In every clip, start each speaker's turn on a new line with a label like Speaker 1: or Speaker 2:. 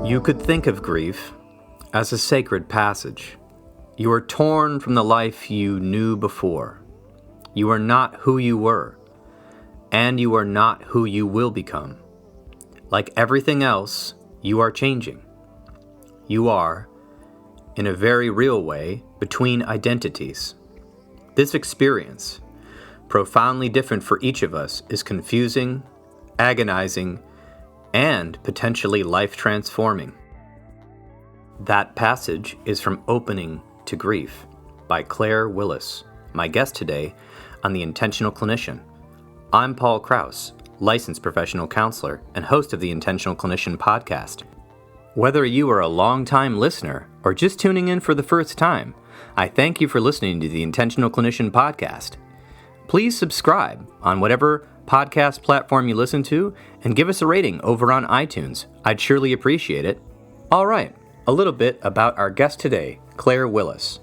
Speaker 1: You could think of grief as a sacred passage. You are torn from the life you knew before. You are not who you were, and you are not who you will become. Like everything else, you are changing. You are, in a very real way, between identities. This experience, profoundly different for each of us, is confusing, agonizing, and potentially life-transforming. That passage is from Opening to Grief by Claire Willis, my guest today on The Intentional Clinician. I'm Paul Krauss, licensed professional counselor and host of the Intentional Clinician podcast. Whether you are a long-time listener or just tuning in for the first time, I thank you for listening to the Intentional Clinician podcast. Please subscribe on whatever podcast platform you listen to and give us a rating over on iTunes. I'd surely appreciate it. All right, a little bit about our guest today, Claire Willis.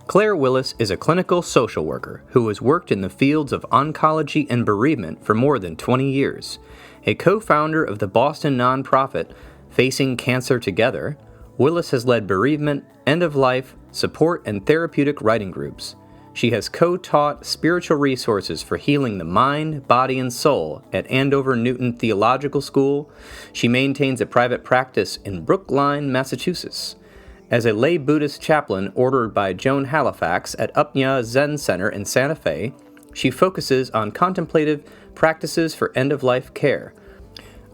Speaker 1: Claire Willis is a clinical social worker who has worked in the fields of oncology and bereavement for more than 20 years. A co-founder of the Boston nonprofit Facing Cancer Together, Willis has led bereavement, end-of-life, support, and therapeutic writing groups. She has co-taught spiritual resources for healing the mind, body, and soul at Andover Newton Theological School. She maintains a private practice in Brookline, Massachusetts. As a lay Buddhist chaplain ordered by Joan Halifax at Upnya Zen Center in Santa Fe, she focuses on contemplative practices for end-of-life care.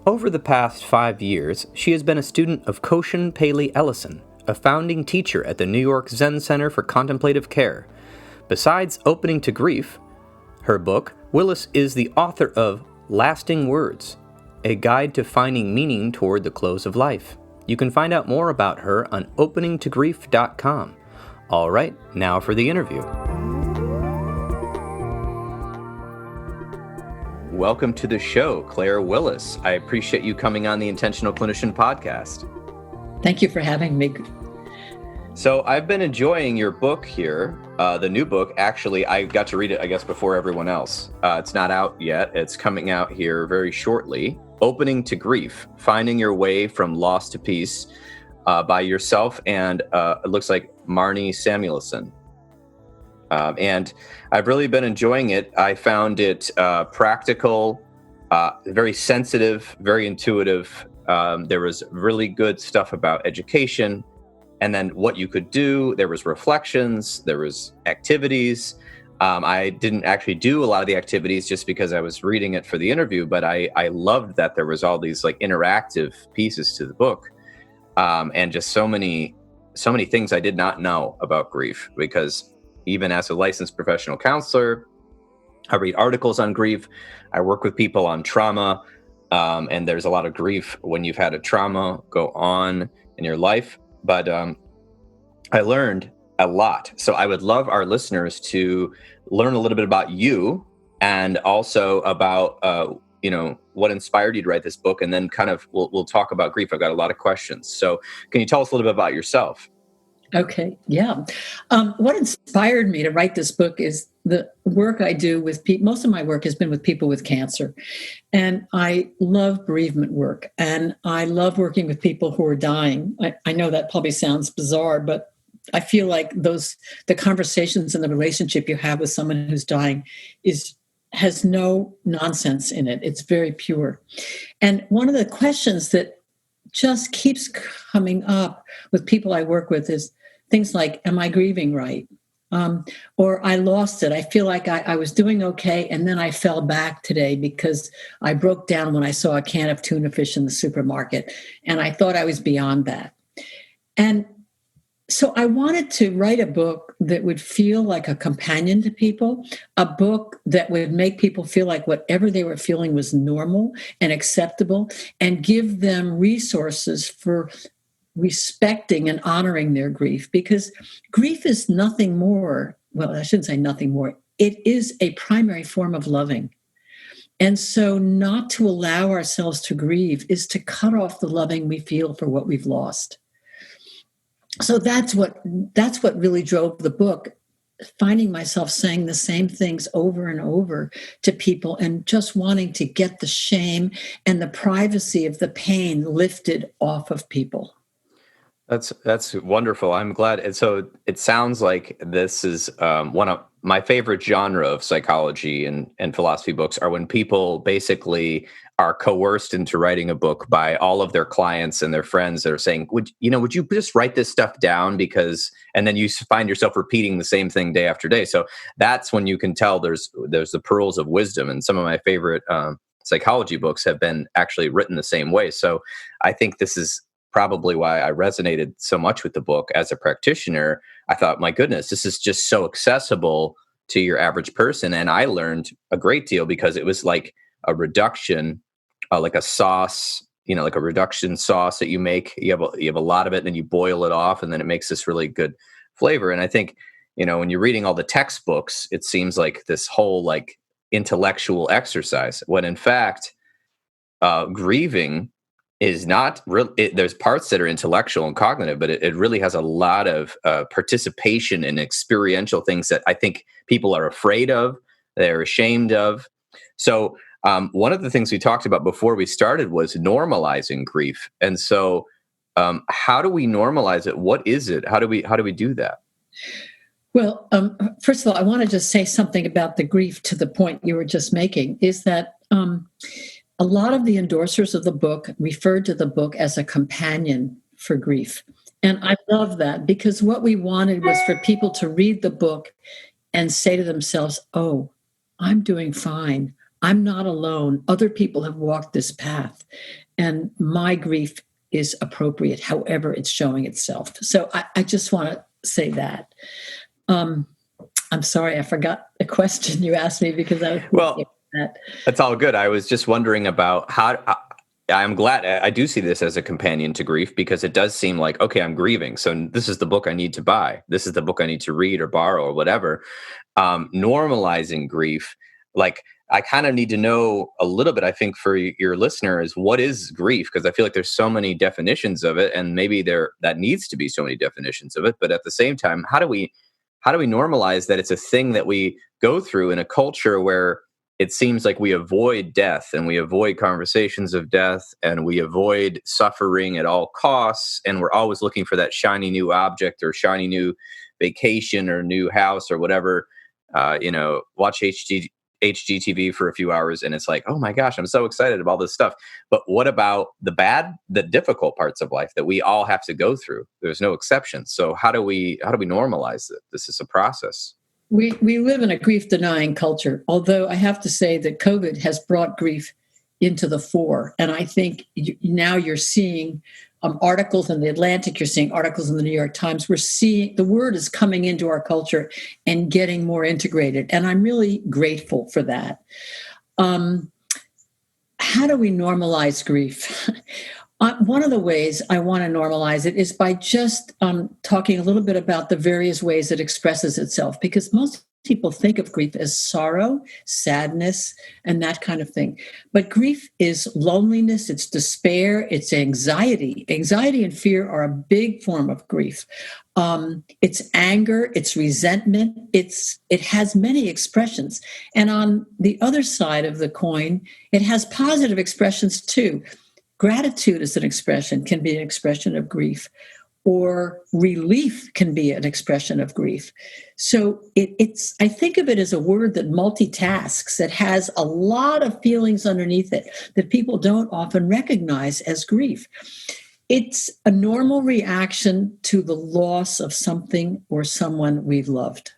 Speaker 1: Over the past 5 years, she has been a student of Koshin Paley Ellison, a founding teacher at the New York Zen Center for Contemplative Care. Besides Opening to Grief, her book, Willis is the author of Lasting Words, a guide to finding meaning toward the close of life. You can find out more about her on openingtogrief.com. All right, now for the interview. Welcome to the show, Claire Willis. I appreciate you coming on the Intentional Clinician podcast.
Speaker 2: Thank you for having me.
Speaker 1: So I've been enjoying your book here, the new book. Actually, I got to read it, I guess, before everyone else. It's not out yet. It's coming out here very shortly. Opening to Grief, Finding Your Way from Loss to Peace, by yourself and it looks like Marnie Samuelson. And I've really been enjoying it. I found it practical, very sensitive, very intuitive. There was really good stuff about education, and then what you could do. There was reflections, there was activities. I didn't actually do a lot of the activities just because I was reading it for the interview, but I loved that there was all these like interactive pieces to the book, and just so many things I did not know about grief, because even as a licensed professional counselor, I read articles on grief. I work with people on trauma, and there's a lot of grief when you've had a trauma go on in your life. But I learned a lot. So I would love our listeners to learn a little bit about you, and also about, what inspired you to write this book. And then kind of we'll talk about grief. I've got a lot of questions. So can you tell us a little bit about yourself?
Speaker 2: Okay. Yeah. What inspired me to write this book is the work I do with people. Most of my work has been with people with cancer. And I love bereavement work. And I love working with people who are dying. I know that probably sounds bizarre, but I feel like the conversations and the relationship you have with someone who's dying has no nonsense in it. It's very pure. And one of the questions that just keeps coming up with people I work with is things like, am I grieving right? Or I lost it. I feel like I was doing okay, and then I fell back today because I broke down when I saw a can of tuna fish in the supermarket, and I thought I was beyond that. And so I wanted to write a book that would feel like a companion to people, a book that would make people feel like whatever they were feeling was normal and acceptable, and give them resources for respecting and honoring their grief. Because grief is nothing more, well, I shouldn't say nothing more, it is a primary form of loving. And so not to allow ourselves to grieve is to cut off the loving we feel for what we've lost. So that's what really drove the book. finding myself saying the same things over and over to people and just wanting to get the shame and the privacy of the pain lifted off of people.
Speaker 1: That's wonderful. I'm glad. And so it sounds like this is one of my favorite genre of psychology and philosophy books are when people basically are coerced into writing a book by all of their clients and their friends that are saying, would you just write this stuff down? Because, and then you find yourself repeating the same thing day after day. So that's when you can tell there's the pearls of wisdom. And some of my favorite psychology books have been actually written the same way. So I think this is probably why I resonated so much with the book as a practitioner. I thought, my goodness, this is just so accessible to your average person. And I learned a great deal because it was like a reduction, like a sauce, like a reduction sauce that you make. You have a lot of it and then you boil it off and then it makes this really good flavor. And I think, when you're reading all the textbooks, it seems like this whole like intellectual exercise, when in fact, grieving is not real. There's parts that are intellectual and cognitive, but it really has a lot of participation in experiential things that I think people are afraid of, they're ashamed of. So one of the things we talked about before we started was normalizing grief. And so how do we normalize it? What is it? How do we do that?
Speaker 2: Well, first of all, I want to just say something about the grief to the point you were just making, is that a lot of the endorsers of the book referred to the book as a companion for grief. And I love that, because what we wanted was for people to read the book and say to themselves, oh, I'm doing fine. I'm not alone. Other people have walked this path. And my grief is appropriate, however it's showing itself. So I just want to say that. I'm sorry, I forgot the question you asked me because I was
Speaker 1: That's all good. I was just wondering about how. I'm glad I do see this as a companion to grief, because it does seem like, okay, I'm grieving, so this is the book I need to buy. This is the book I need to read or borrow or whatever. Normalizing grief, like I kind of need to know a little bit, I think, for your listeners, what is grief? Because I feel like there's so many definitions of it, and maybe that needs to be so many definitions of it. But at the same time, how do we normalize that it's a thing that we go through in a culture where it seems like we avoid death and we avoid conversations of death and we avoid suffering at all costs. And we're always looking for that shiny new object or shiny new vacation or new house or whatever, watch HGTV for a few hours. And it's like, oh my gosh, I'm so excited about all this stuff. But what about the difficult parts of life that we all have to go through? There's no exceptions. So how do we normalize it? This is a process.
Speaker 2: We live in a grief-denying culture, although I have to say that COVID has brought grief into the fore. And I think now you're seeing articles in The Atlantic, you're seeing articles in the New York Times. We're seeing the word is coming into our culture and getting more integrated. And I'm really grateful for that. How do we normalize grief? One of the ways I want to normalize it is by just talking a little bit about the various ways it expresses itself, because most people think of grief as sorrow, sadness, and that kind of thing. But grief is loneliness, it's despair, it's anxiety. Anxiety and fear are a big form of grief. It's anger, it's resentment, it has many expressions. And on the other side of the coin, it has positive expressions too. Gratitude is can be an expression of grief, or relief can be an expression of grief. So I think of it as a word that multitasks, that has a lot of feelings underneath it that people don't often recognize as grief. It's a normal reaction to the loss of something or someone we've loved.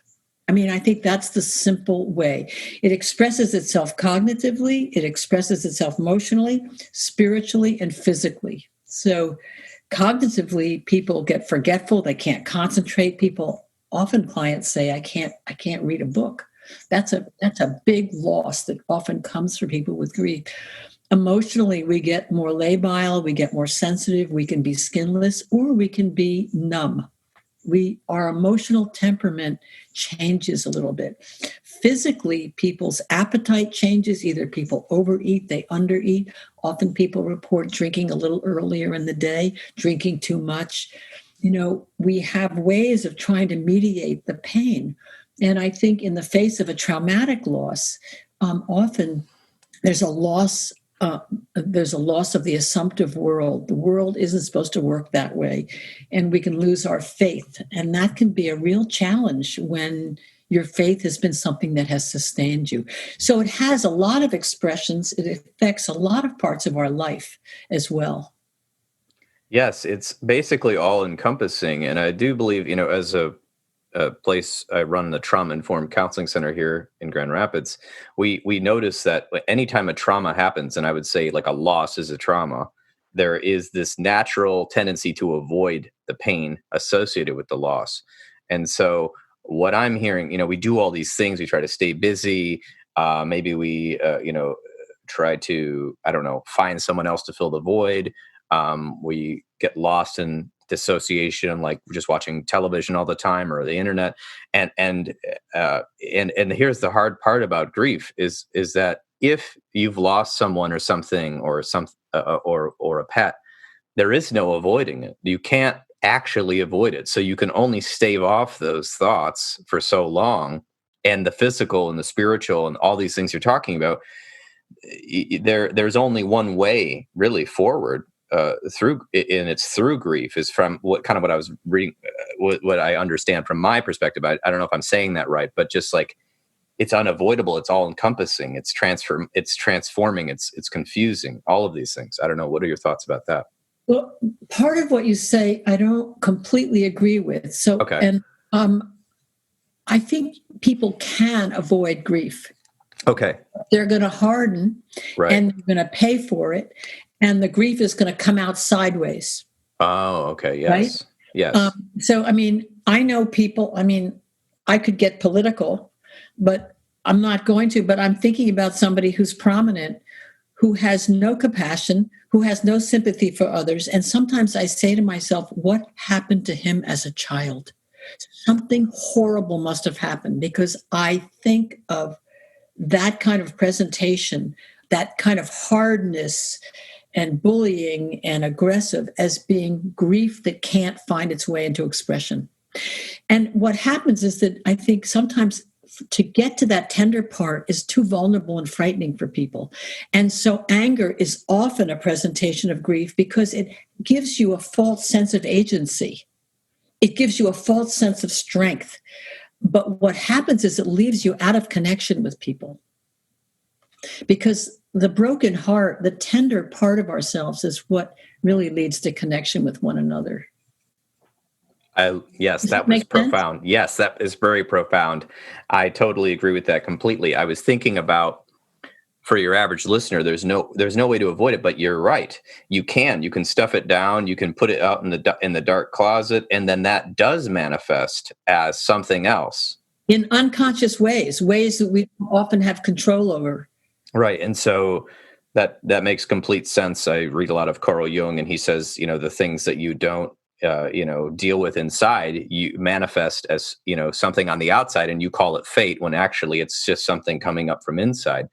Speaker 2: I mean, I think that's the simple way. It expresses itself cognitively, it expresses itself emotionally, spiritually, and physically. So cognitively, people get forgetful, they can't concentrate. Often clients say, I can't read a book. That's a big loss that often comes for people with grief. Emotionally, we get more labile, we get more sensitive, we can be skinless, or we can be numb. Our emotional temperament changes a little bit. Physically, people's appetite changes. Either people overeat, they undereat. Often people report drinking a little earlier in the day, drinking too much. We have ways of trying to mediate the pain. And I think in the face of a traumatic loss, often there's a loss. There's a loss of the assumptive world. The world isn't supposed to work that way, and we can lose our faith. And that can be a real challenge when your faith has been something that has sustained you. So it has a lot of expressions. It affects a lot of parts of our life as well.
Speaker 1: Yes, it's basically all encompassing. And I do believe, as a place, I run the Trauma Informed Counseling Center here in Grand Rapids, we notice that anytime a trauma happens, and I would say like a loss is a trauma, there is this natural tendency to avoid the pain associated with the loss. And so what I'm hearing, we do all these things. We try to stay busy. Maybe we, try to, I don't know, find someone else to fill the void. We get lost in dissociation, like just watching television all the time or the internet. And here's the hard part about grief is that if you've lost someone or something or or a pet, there is no avoiding it. You can't actually avoid it. So you can only stave off those thoughts for so long. And the physical and the spiritual and all these things you're talking about, there's only one way really forward through, and it's through grief, is from what I was reading, what I understand from my perspective. I don't know if I'm saying that right, but just like it's unavoidable, it's all encompassing, it's transforming, it's confusing, all of these things. I don't know. What are your thoughts about that?
Speaker 2: Well, part of what you say, I don't completely agree with. So,
Speaker 1: okay.
Speaker 2: And I think people can avoid grief.
Speaker 1: Okay.
Speaker 2: They're going to harden,
Speaker 1: right,
Speaker 2: and they're going to pay for it, and the grief is going to come out sideways.
Speaker 1: Oh, okay. Yes.
Speaker 2: Right?
Speaker 1: Yes.
Speaker 2: So, I know people, I could get political, but I'm not going to, but I'm thinking about somebody who's prominent, who has no compassion, who has no sympathy for others. And sometimes I say to myself, what happened to him as a child? Something horrible must have happened, because I think of that kind of presentation, that kind of hardness and bullying and aggressive as being grief that can't find its way into expression. And what happens is that I think sometimes to get to that tender part is too vulnerable and frightening for people. And so anger is often a presentation of grief because it gives you a false sense of agency. It gives you a false sense of strength. But what happens is it leaves you out of connection with people. Because the broken heart, the tender part of ourselves, is what really leads to connection with one another.
Speaker 1: Yes, that was profound.
Speaker 2: Sense?
Speaker 1: Yes, that is very profound. I totally agree with that completely. I was thinking about, for your average listener, there's no way to avoid it, but you're right. You can stuff it down. You can put it out in the dark closet, and then that does manifest as something else
Speaker 2: in unconscious ways that we often have control over.
Speaker 1: Right. And so that makes complete sense. I read a lot of Carl Jung, and he says, the things that you don't, deal with inside, you manifest as, something on the outside, and you call it fate, when actually it's just something coming up from inside.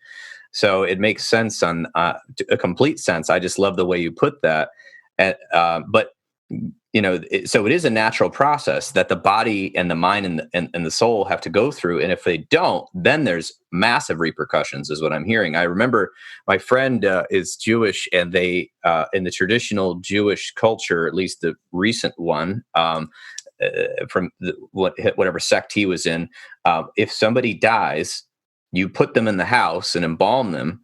Speaker 1: So it makes sense on a complete sense. I just love the way you put that. But so it is a natural process that the body and the mind and the soul have to go through. And if they don't, then there's massive repercussions, is what I'm hearing. I remember my friend is Jewish, and they, in the traditional Jewish culture, at least the recent one, from whatever sect he was in, if somebody dies, you put them in the house and embalm them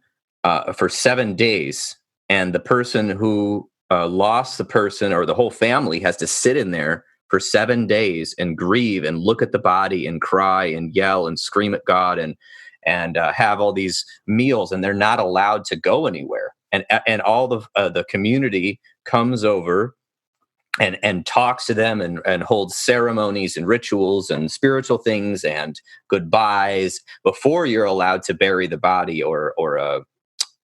Speaker 1: for 7 days. And the person who lost the person, or the whole family, has to sit in there for 7 days and grieve and look at the body and cry and yell and scream at God and have all these meals, and they're not allowed to go anywhere. And all the community comes over and talks to them and holds ceremonies and rituals and spiritual things and goodbyes before you're allowed to bury the body or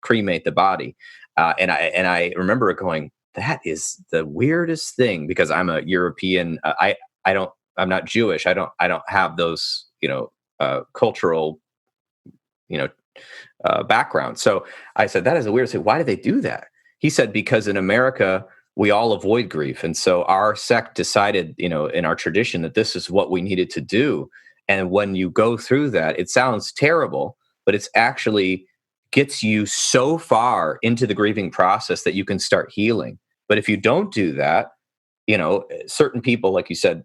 Speaker 1: cremate the body. And I remember going, that is the weirdest thing, because I'm a European. I'm not Jewish. I don't have those, cultural, background. So I said, that is a weird thing. Why do they do that? He said, because in America, we all avoid grief. And so our sect decided, in our tradition, that this is what we needed to do. And when you go through that, it sounds terrible, but it's actually gets you so far into the grieving process that you can start healing. But if you don't do that, certain people, like you said,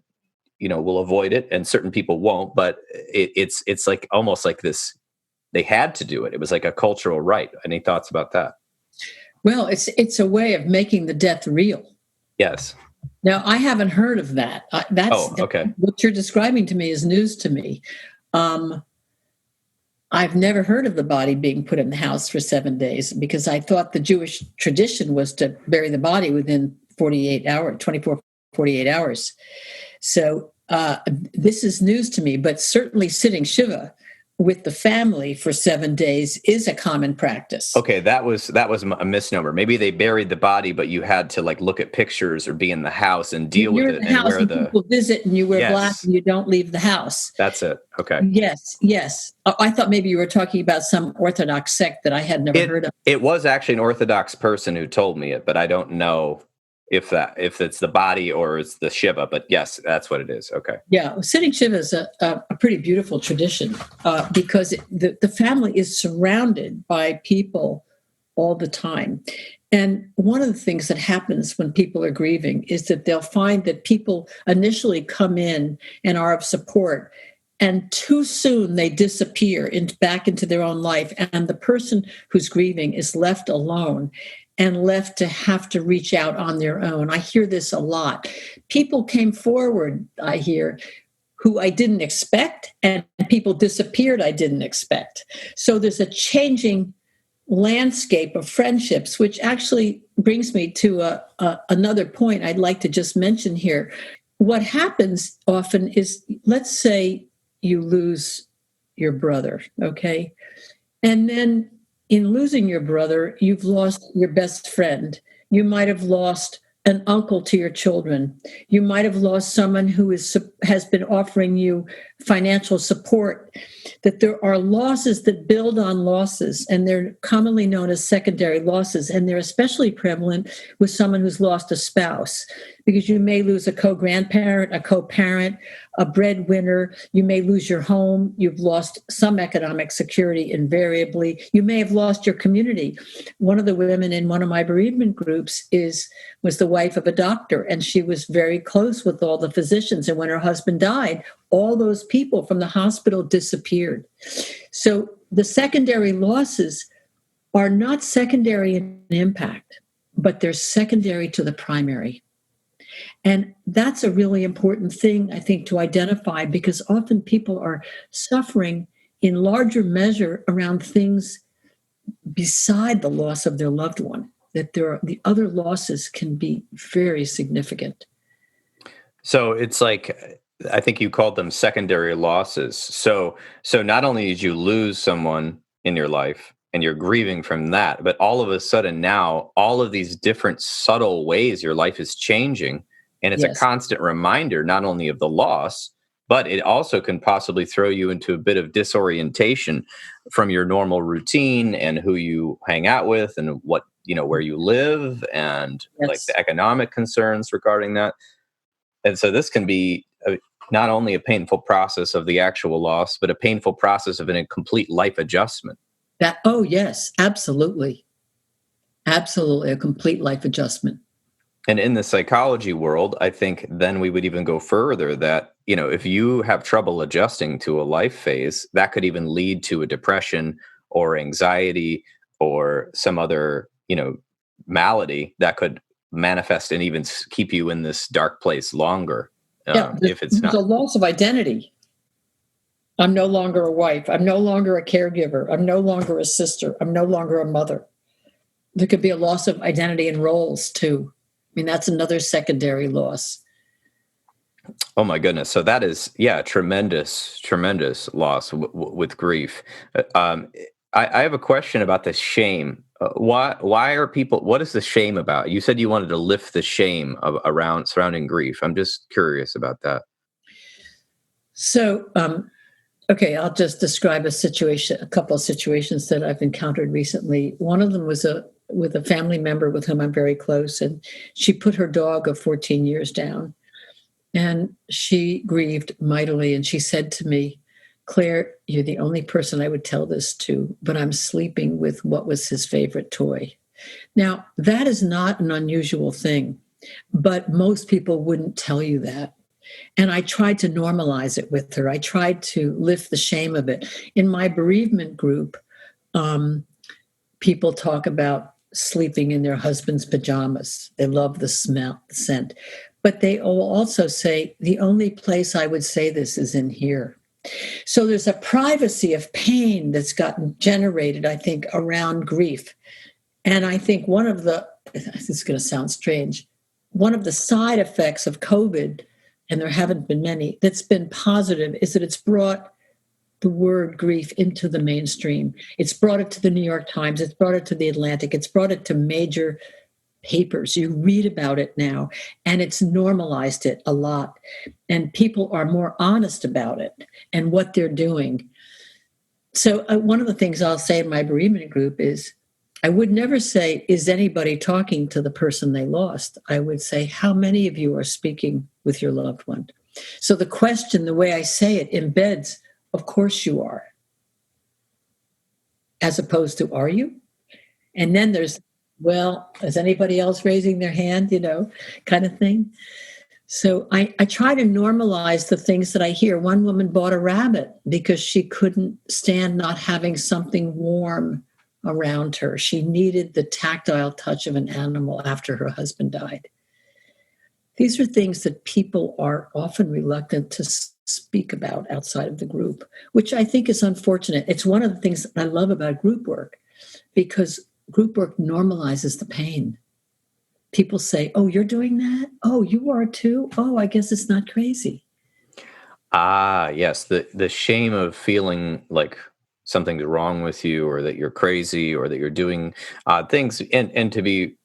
Speaker 1: will avoid it, and certain people won't. But it's like almost like this, they had to do it. It was like a cultural right. Any thoughts about that?
Speaker 2: Well, it's a way of making the death real.
Speaker 1: Yes.
Speaker 2: Now, I haven't heard of that.
Speaker 1: Okay.
Speaker 2: What you're describing to me is news to me. I've never heard of the body being put in the house for 7 days, because I thought the Jewish tradition was to bury the body within 24, 48 hours. So this is news to me, but certainly sitting Shiva with the family for 7 days is a common practice.
Speaker 1: Okay, that was a misnomer. Maybe they buried the body, but you had to like look at pictures or be in the house and deal with it, and wear the
Speaker 2: people visit, and you wear black, and you don't leave the house.
Speaker 1: That's it. Okay.
Speaker 2: Yes. I thought maybe you were talking about some Orthodox sect that I had never heard of.
Speaker 1: It was actually an Orthodox person who told me it, but I don't know if it's the body or it's the Shiva, but yes, that's what it is. Okay.
Speaker 2: Yeah, sitting Shiva is a pretty beautiful tradition because the family is surrounded by people all the time. And one of the things that happens when people are grieving is that they'll find that people initially come in and are of support, and too soon they disappear back into their own life, and the person who's grieving is left alone and left to have to reach out on their own. I hear this a lot. People came forward, I hear, who I didn't expect, and people disappeared I didn't expect. So there's a changing landscape of friendships, which actually brings me to another point I'd like to just mention here. What happens often is, let's say you lose your brother, okay? And then in losing your brother, you've lost your best friend. You might have lost an uncle to your children. You might have lost someone who has been offering you financial support. That there are losses that build on losses, and they're commonly known as secondary losses. And they're especially prevalent with someone who's lost a spouse, because you may lose a co-grandparent, a co-parent, a breadwinner. You may lose your home. You've lost some economic security invariably. You may have lost your community. One of the women in one of my bereavement groups was the wife of a doctor, and she was very close with all the physicians. And when her husband died, all those people from the hospital disappeared. So the secondary losses are not secondary in impact, but they're secondary to the primary. And that's a really important thing, I think, to identify, because often people are suffering in larger measure around things beside the loss of their loved one, that the other losses can be very significant.
Speaker 1: So it's like, I think you called them secondary losses. So not only did you lose someone in your life and you're grieving from that, but all of a sudden now, all of these different subtle ways your life is changing. And it's a constant reminder, not only of the loss, but it also can possibly throw you into a bit of disorientation from your normal routine and who you hang out with and what, where you live, and like the economic concerns regarding that. And so this can be not only a painful process of the actual loss, but a painful process of a complete life adjustment.
Speaker 2: Yes, absolutely. Absolutely, a complete life adjustment.
Speaker 1: And in the psychology world, I think then we would even go further that, if you have trouble adjusting to a life phase, that could even lead to a depression or anxiety or some other, malady that could manifest and even keep you in this dark place longer. If it's not
Speaker 2: a loss of identity. I'm no longer a wife. I'm no longer a caregiver. I'm no longer a sister. I'm no longer a mother. There could be a loss of identity and roles too. I mean, that's another secondary loss.
Speaker 1: Oh my goodness. So that is, tremendous loss with grief. I have a question about the shame. Why are people, what is the shame about? You said you wanted to lift the shame around surrounding grief. I'm just curious about that.
Speaker 2: So, okay, I'll just describe a couple of situations that I've encountered recently. One of them was with a family member with whom I'm very close, and she put her dog of 14 years down. And she grieved mightily. And she said to me, Claire, you're the only person I would tell this to, but I'm sleeping with what was his favorite toy. Now, that is not an unusual thing, but most people wouldn't tell you that. And I tried to normalize it with her. I tried to lift the shame of it. In my bereavement group, people talk about sleeping in their husband's pajamas. They love the smell, the scent. But they will also say, the only place I would say this is in here. So there's a privacy of pain that's gotten generated, I think, around grief. And I think this is going to sound strange, one of the side effects of COVID, and there haven't been many, that's been positive, is that it's brought the word grief into the mainstream. It's brought it to the New York Times. It's brought it to the Atlantic. It's brought it to major papers. You read about it now, and it's normalized it a lot. And people are more honest about it and what they're doing. So one of the things I'll say in my bereavement group is, I would never say, is anybody talking to the person they lost? I would say, how many of you are speaking with your loved one? So the question, the way I say it, embeds, of course you are, as opposed to, are you? And then there's, well, is anybody else raising their hand, kind of thing. So I try to normalize the things that I hear. One woman bought a rabbit because she couldn't stand not having something warm around her. She needed the tactile touch of an animal after her husband died. These are things that people are often reluctant to speak about outside of the group, which I think is unfortunate. It's one of the things I love about group work, because group work normalizes the pain. People say, oh, you're doing that? Oh, you are too? Oh, I guess it's not crazy.
Speaker 1: Ah, yes. The shame of feeling like something's wrong with you, or that you're crazy, or that you're doing odd things. And to be,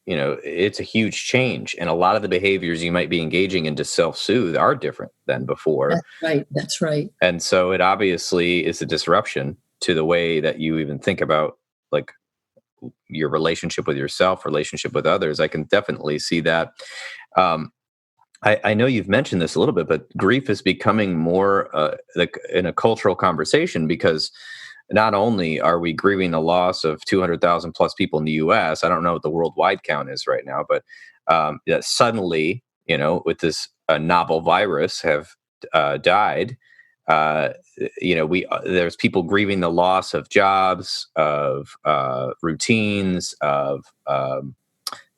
Speaker 1: it's a huge change. And a lot of the behaviors you might be engaging in to self-soothe are different than before.
Speaker 2: That's right.
Speaker 1: And so it obviously is a disruption to the way that you even think about, like, your relationship with yourself, relationship with others. I can definitely see that. I know you've mentioned this a little bit, but grief is becoming more in a cultural conversation, because not only are we grieving the loss of 200,000 plus people in the U.S., I don't know what the worldwide count is right now, but that suddenly, with this novel virus have died. There's people grieving the loss of jobs, of routines, of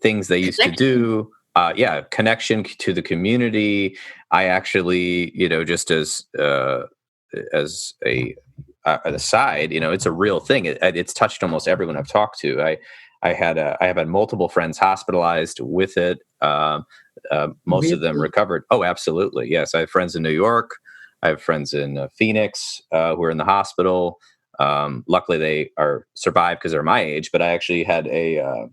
Speaker 1: things they used to do. Connection to the community. I actually, just as an aside, it's a real thing. It's touched almost everyone I've talked to. I have had multiple friends hospitalized with it. Most of them recovered. Oh, absolutely. Yes. I have friends in New York. I have friends in Phoenix who are in the hospital. Luckily, they are survived because they're my age. But I actually had a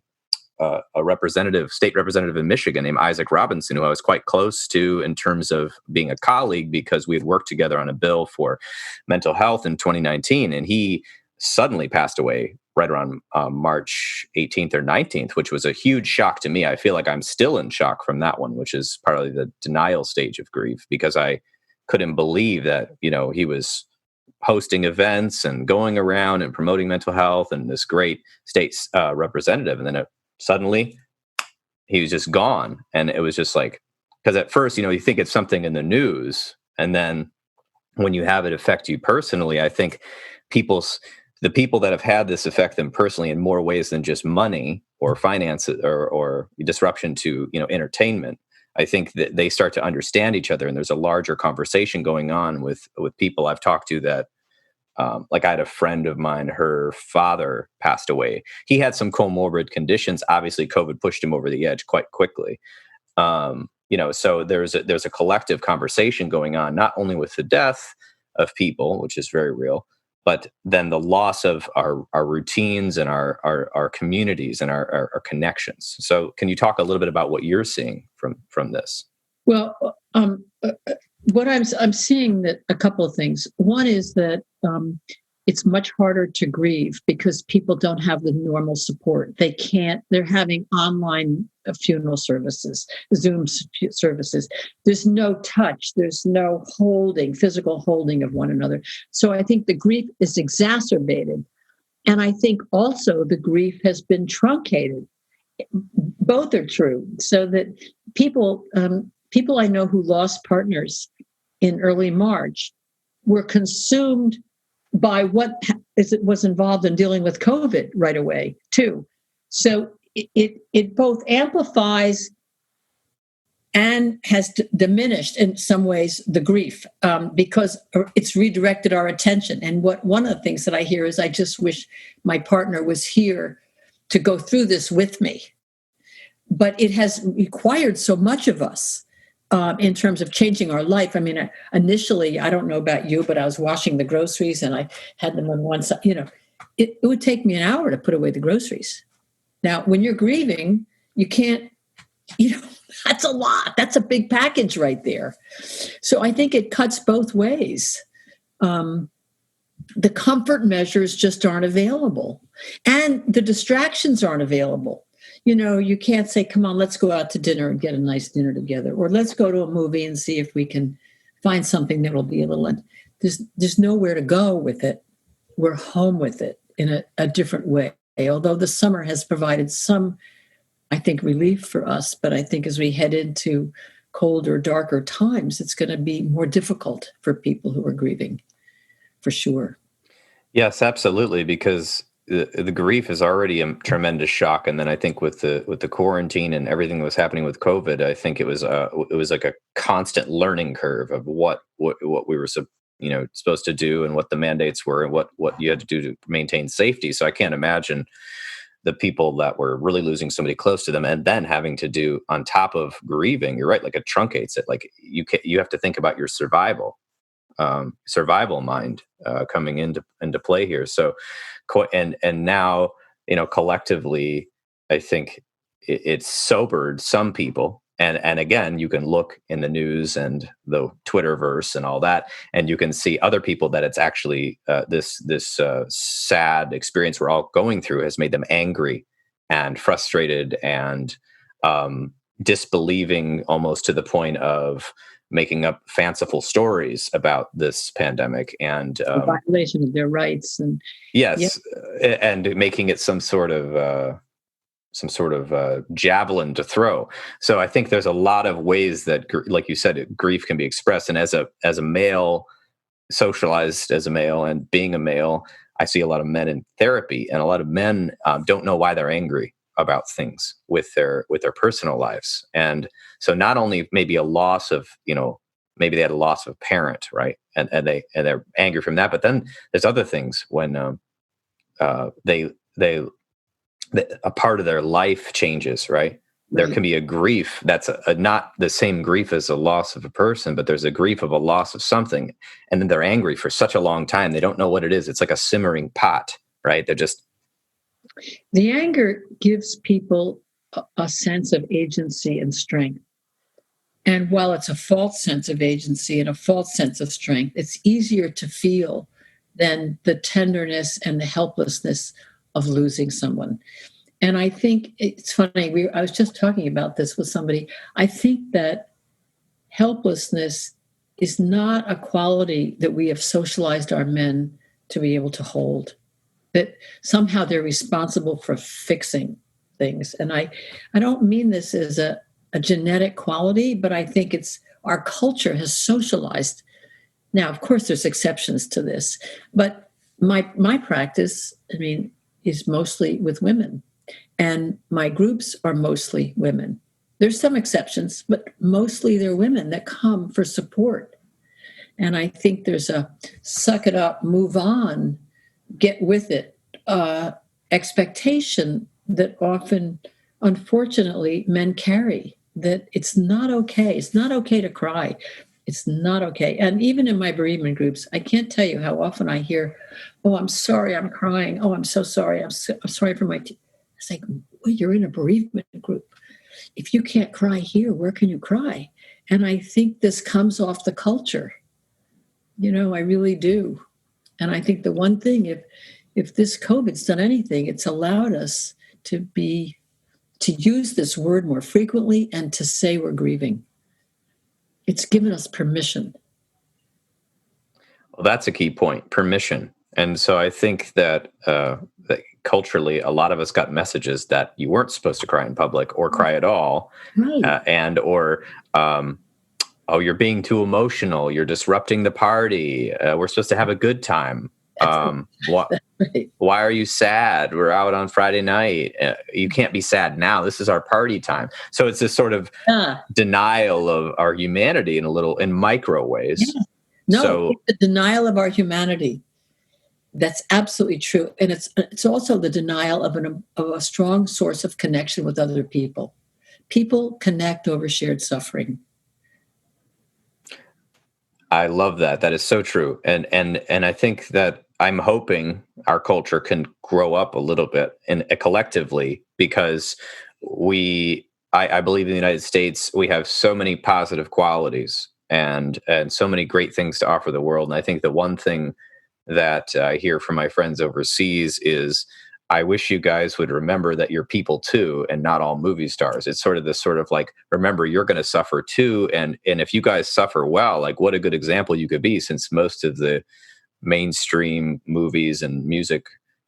Speaker 1: state representative in Michigan named Isaac Robinson, who I was quite close to in terms of being a colleague, because we had worked together on a bill for mental health in 2019. And he suddenly passed away right around March 18th or 19th, which was a huge shock to me. I feel like I'm still in shock from that one, which is partly the denial stage of grief, because I couldn't believe that, he was hosting events and going around and promoting mental health and this great state representative. And then suddenly he was just gone. And it was just like, because at first, you think it's something in the news. And then when you have it affect you personally, I think the people that have had this affect them personally in more ways than just money or finances or disruption to, entertainment, I think that they start to understand each other, and there's a larger conversation going on with people I've talked to that, like I had a friend of mine, her father passed away. He had some comorbid conditions. Obviously, COVID pushed him over the edge quite quickly. So there's a collective conversation going on, not only with the death of people, which is very real, but then the loss of our routines and our communities and our connections. So can you talk a little bit about what you're seeing from this?
Speaker 2: Well, what I'm seeing that a couple of things. One is that it's much harder to grieve because people don't have the normal support. They're having online funeral services, Zoom services. There's no touch. There's no physical holding of one another. So I think the grief is exacerbated. And I think also the grief has been truncated. Both are true. So that people I know who lost partners in early March were consumed by what was involved in dealing with COVID right away, too. So it both amplifies and has diminished in some ways the grief because it's redirected our attention. And one of the things that I hear is, I just wish my partner was here to go through this with me. But it has required so much of us in terms of changing our life. I mean, initially, I don't know about you, but I was washing the groceries and I had them on one side. It would take me an hour to put away the groceries. Now, when you're grieving, you can't, that's a lot. That's a big package right there. So I think it cuts both ways. The comfort measures just aren't available. And the distractions aren't available. You can't say, come on, let's go out to dinner and get a nice dinner together. Or let's go to a movie and see if we can find something that will be a little... There's nowhere to go with it. We're home with it in a different way. Although the summer has provided some, I think, relief for us. But I think as we head into colder, darker times, it's going to be more difficult for people who are grieving, for sure.
Speaker 1: Yes, absolutely, because the grief is already a tremendous shock, and then I think with the quarantine and everything that was happening with COVID, I think it was like a constant learning curve of what we were supposed to do and what the mandates were and what you had to do to maintain safety. So I can't imagine the people that were really losing somebody close to them and then having to do on top of grieving. You're right, like it truncates it. Like you have to think about your survival mind coming into play here. So, and now, collectively, I think it's sobered some people. And again, you can look in the news and the Twitterverse and all that, and you can see other people that it's actually this sad experience we're all going through has made them angry and frustrated and disbelieving, almost to the point of making up fanciful stories about this pandemic and
Speaker 2: violation of their rights. And
Speaker 1: yes, and making it some sort of javelin to throw. So I think there's a lot of ways that, like you said, grief can be expressed. And as a male, socialized as a male and being a male, I see a lot of men in therapy, and a lot of men don't know why they're angry about things with their personal lives. And so not only maybe a loss of, maybe they had a loss of a parent, right? And they're angry from that, but then there's other things when a part of their life changes, right? There can be a grief that's not the same grief as a loss of a person, but there's a grief of a loss of something. And then they're angry for such a long time. They don't know what it is. It's like a simmering pot, right?
Speaker 2: The anger gives people a sense of agency and strength. And while it's a false sense of agency and a false sense of strength, it's easier to feel than the tenderness and the helplessness of losing someone. And I think it's funny, I was just talking about this with somebody. I think that helplessness is not a quality that we have socialized our men to be able to hold, that somehow they're responsible for fixing things. And I don't mean this as a genetic quality, but I think it's our culture has socialized. Now, of course, there's exceptions to this, but my practice, is mostly with women, and my groups are mostly women. There's some exceptions, but mostly they're women that come for support. And I think there's a suck it up, move on, get with it expectation that often, unfortunately, men carry, that it's not okay. It's not okay to cry. It's not okay. And even in my bereavement groups, I can't tell you how often I hear, oh, I'm sorry, I'm crying. Oh, I'm so sorry. I'm sorry for my It's like, well, you're in a bereavement group. If you can't cry here, where can you cry? And I think this comes off the culture. I really do. And I think the one thing, if this COVID's done anything, it's allowed us to use this word more frequently and to say we're grieving. It's given us permission.
Speaker 1: Well, that's a key point, permission. And so I think that culturally, a lot of us got messages that you weren't supposed to cry in public or cry at all.
Speaker 2: Right.
Speaker 1: Oh, you're being too emotional. You're disrupting the party. We're supposed to have a good time. Why are you sad? We're out on Friday night. You can't be sad now. This is our party time. So it's this sort of denial of our humanity in micro ways.
Speaker 2: Yeah. No, it's the denial of our humanity. That's absolutely true. And it's also the denial of a strong source of connection with other people. People connect over shared suffering.
Speaker 1: I love that. That is so true. And I think that I'm hoping our culture can grow up a little bit and collectively, because I believe in the United States, we have so many positive qualities and so many great things to offer the world. And I think the one thing that I hear from my friends overseas is, I wish you guys would remember that you're people too, and not all movie stars. It's sort of this sort of like, remember, you're going to suffer too. And if you guys suffer well, like, what a good example you could be, since most of the mainstream movies and music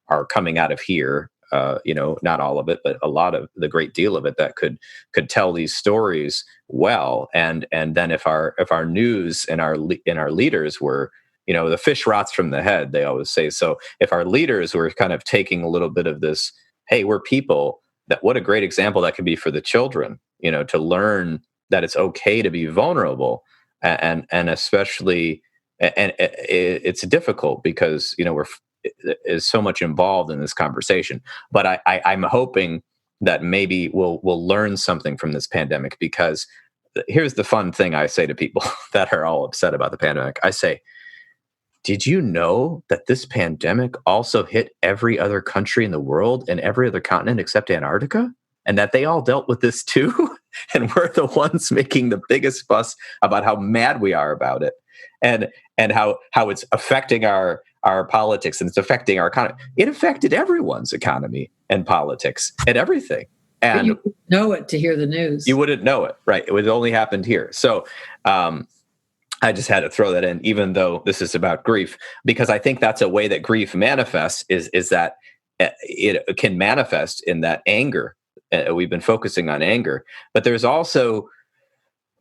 Speaker 1: are coming out of here. Not all of it, but a lot of the great deal of it that could tell these stories well. And then if our news and our leaders were, the fish rots from the head, they always say. So if our leaders were kind of taking a little bit of this, hey, we're people, that what a great example that could be for the children, to learn that it's okay to be vulnerable, and especially, and it's difficult because, is so much involved in this conversation. But I'm hoping that maybe we'll learn something from this pandemic, because here's the fun thing I say to people that are all upset about the pandemic. I say, did you know that this pandemic also hit every other country in the world and every other continent except Antarctica? And that they all dealt with this too? And we're the ones making the biggest fuss about how mad we are about it, and how it's affecting our politics, and it's affecting our economy. It affected everyone's economy and politics and everything. And
Speaker 2: you wouldn't know it to hear the news.
Speaker 1: You wouldn't know it, right? It would only happened here. So I just had to throw that in, even though this is about grief, because I think that's a way that grief manifests, is that it can manifest in that anger. We've been focusing on anger, but there's also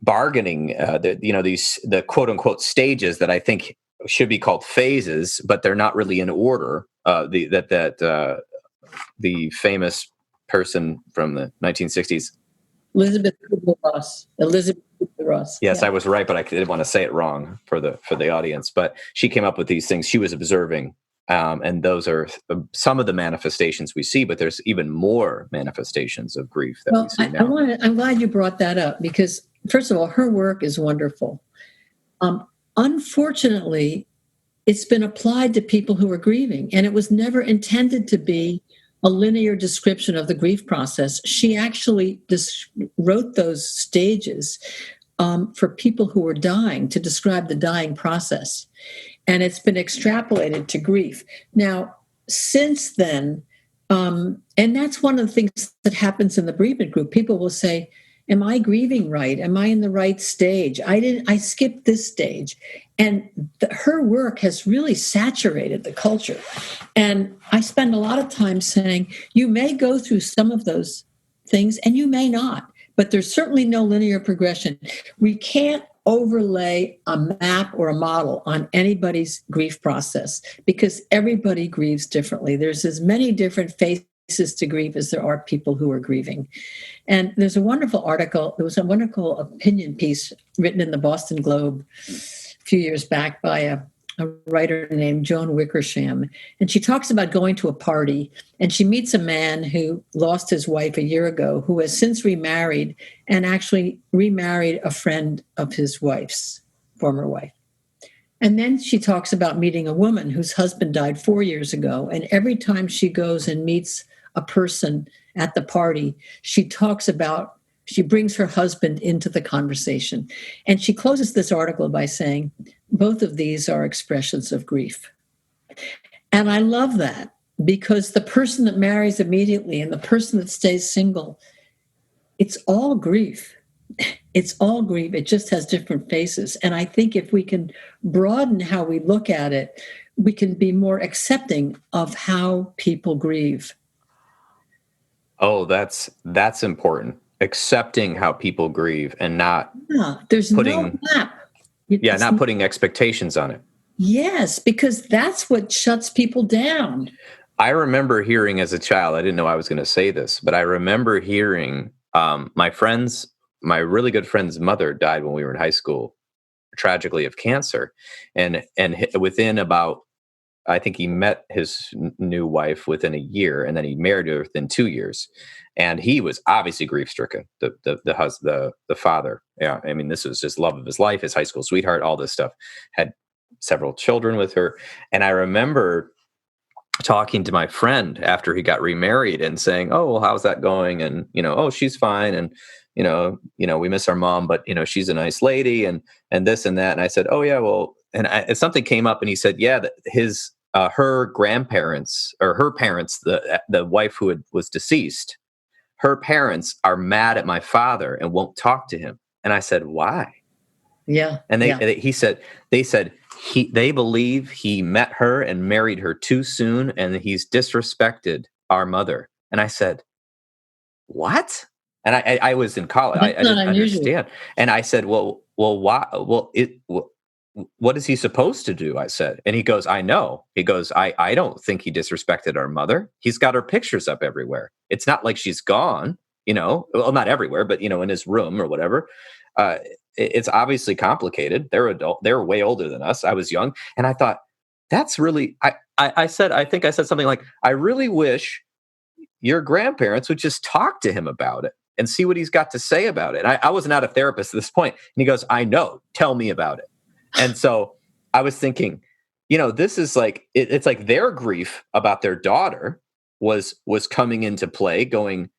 Speaker 1: bargaining, the quote unquote stages that I think should be called phases, but they're not really in order. The famous person from the 1960s,
Speaker 2: Elizabeth Kubler-Ross.
Speaker 1: Yes, yeah. I was right, but I didn't want to say it wrong for the audience. But she came up with these things she was observing, and those are some of the manifestations we see. But there's even more manifestations of grief that we see now.
Speaker 2: I'm glad you brought that up, because first of all, her work is wonderful. Unfortunately, it's been applied to people who are grieving, and it was never intended to be a linear description of the grief process. She actually wrote those stages for people who were dying, to describe the dying process. And it's been extrapolated to grief. Now, since then, and that's one of the things that happens in the bereavement group. People will say, am I grieving right? Am I in the right stage? I skipped this stage. And her work has really saturated the culture. And I spend a lot of time saying, you may go through some of those things and you may not, but there's certainly no linear progression. We can't overlay a map or a model on anybody's grief process, because everybody grieves differently. There's as many different faces to grieve as there are people who are grieving. And there's a wonderful article, there was a wonderful opinion piece written in the Boston Globe a few years back by a writer named Joan Wickersham. And she talks about going to a party, and she meets a man who lost his wife a year ago, who has since remarried, and actually remarried a friend of his wife's former wife. And then she talks about meeting a woman whose husband died 4 years ago. And every time she goes and meets a person at the party, she brings her husband into the conversation. And she closes this article by saying, both of these are expressions of grief. And I love that, because the person that marries immediately and the person that stays single, it's all grief. It's all grief. It just has different faces. And I think if we can broaden how we look at it, we can be more accepting of how people grieve.
Speaker 1: Oh, that's important. Accepting how people grieve and not
Speaker 2: there's
Speaker 1: putting
Speaker 2: no map.
Speaker 1: not putting expectations on it.
Speaker 2: Yes, because that's what shuts people down.
Speaker 1: I remember hearing as a child, I didn't know I was going to say this, but I remember hearing my really good friend's mother died when we were in high school, tragically of cancer. And within about, I think he met his new wife within a year, and then he married her within 2 years. And he was obviously grief stricken, the father. Yeah. I mean, this was just love of his life, his high school sweetheart, all this stuff, had several children with her. And I remember talking to my friend after he got remarried and saying, "Oh, well, how's that going?" And, "Oh, she's fine. And, we miss our mom, but, she's a nice lady and this and that." And I said, "Oh yeah, well," and something came up and he said, "Yeah, that her grandparents, or her parents, the wife who was deceased, her parents are mad at my father and won't talk to him." And I said, "Why?"
Speaker 2: Yeah.
Speaker 1: And they said they believe he met her and married her too soon, and he's disrespected our mother. And I said, "What?" And I was in college. I didn't understand. And I said, well, why? What is he supposed to do? I said. And he goes, "I know." He goes, I don't think he disrespected our mother. He's got her pictures up everywhere. It's not like she's gone, well, not everywhere, but, in his room or whatever. It's obviously complicated. They're adult. They're way older than us. I was young. And I thought, that's really, I think I said something like, "I really wish your grandparents would just talk to him about it and see what he's got to say about it." I was not a therapist at this point. And he goes, "I know, tell me about it." And so I was thinking, this is like, it's like their grief about their daughter was coming into play, going,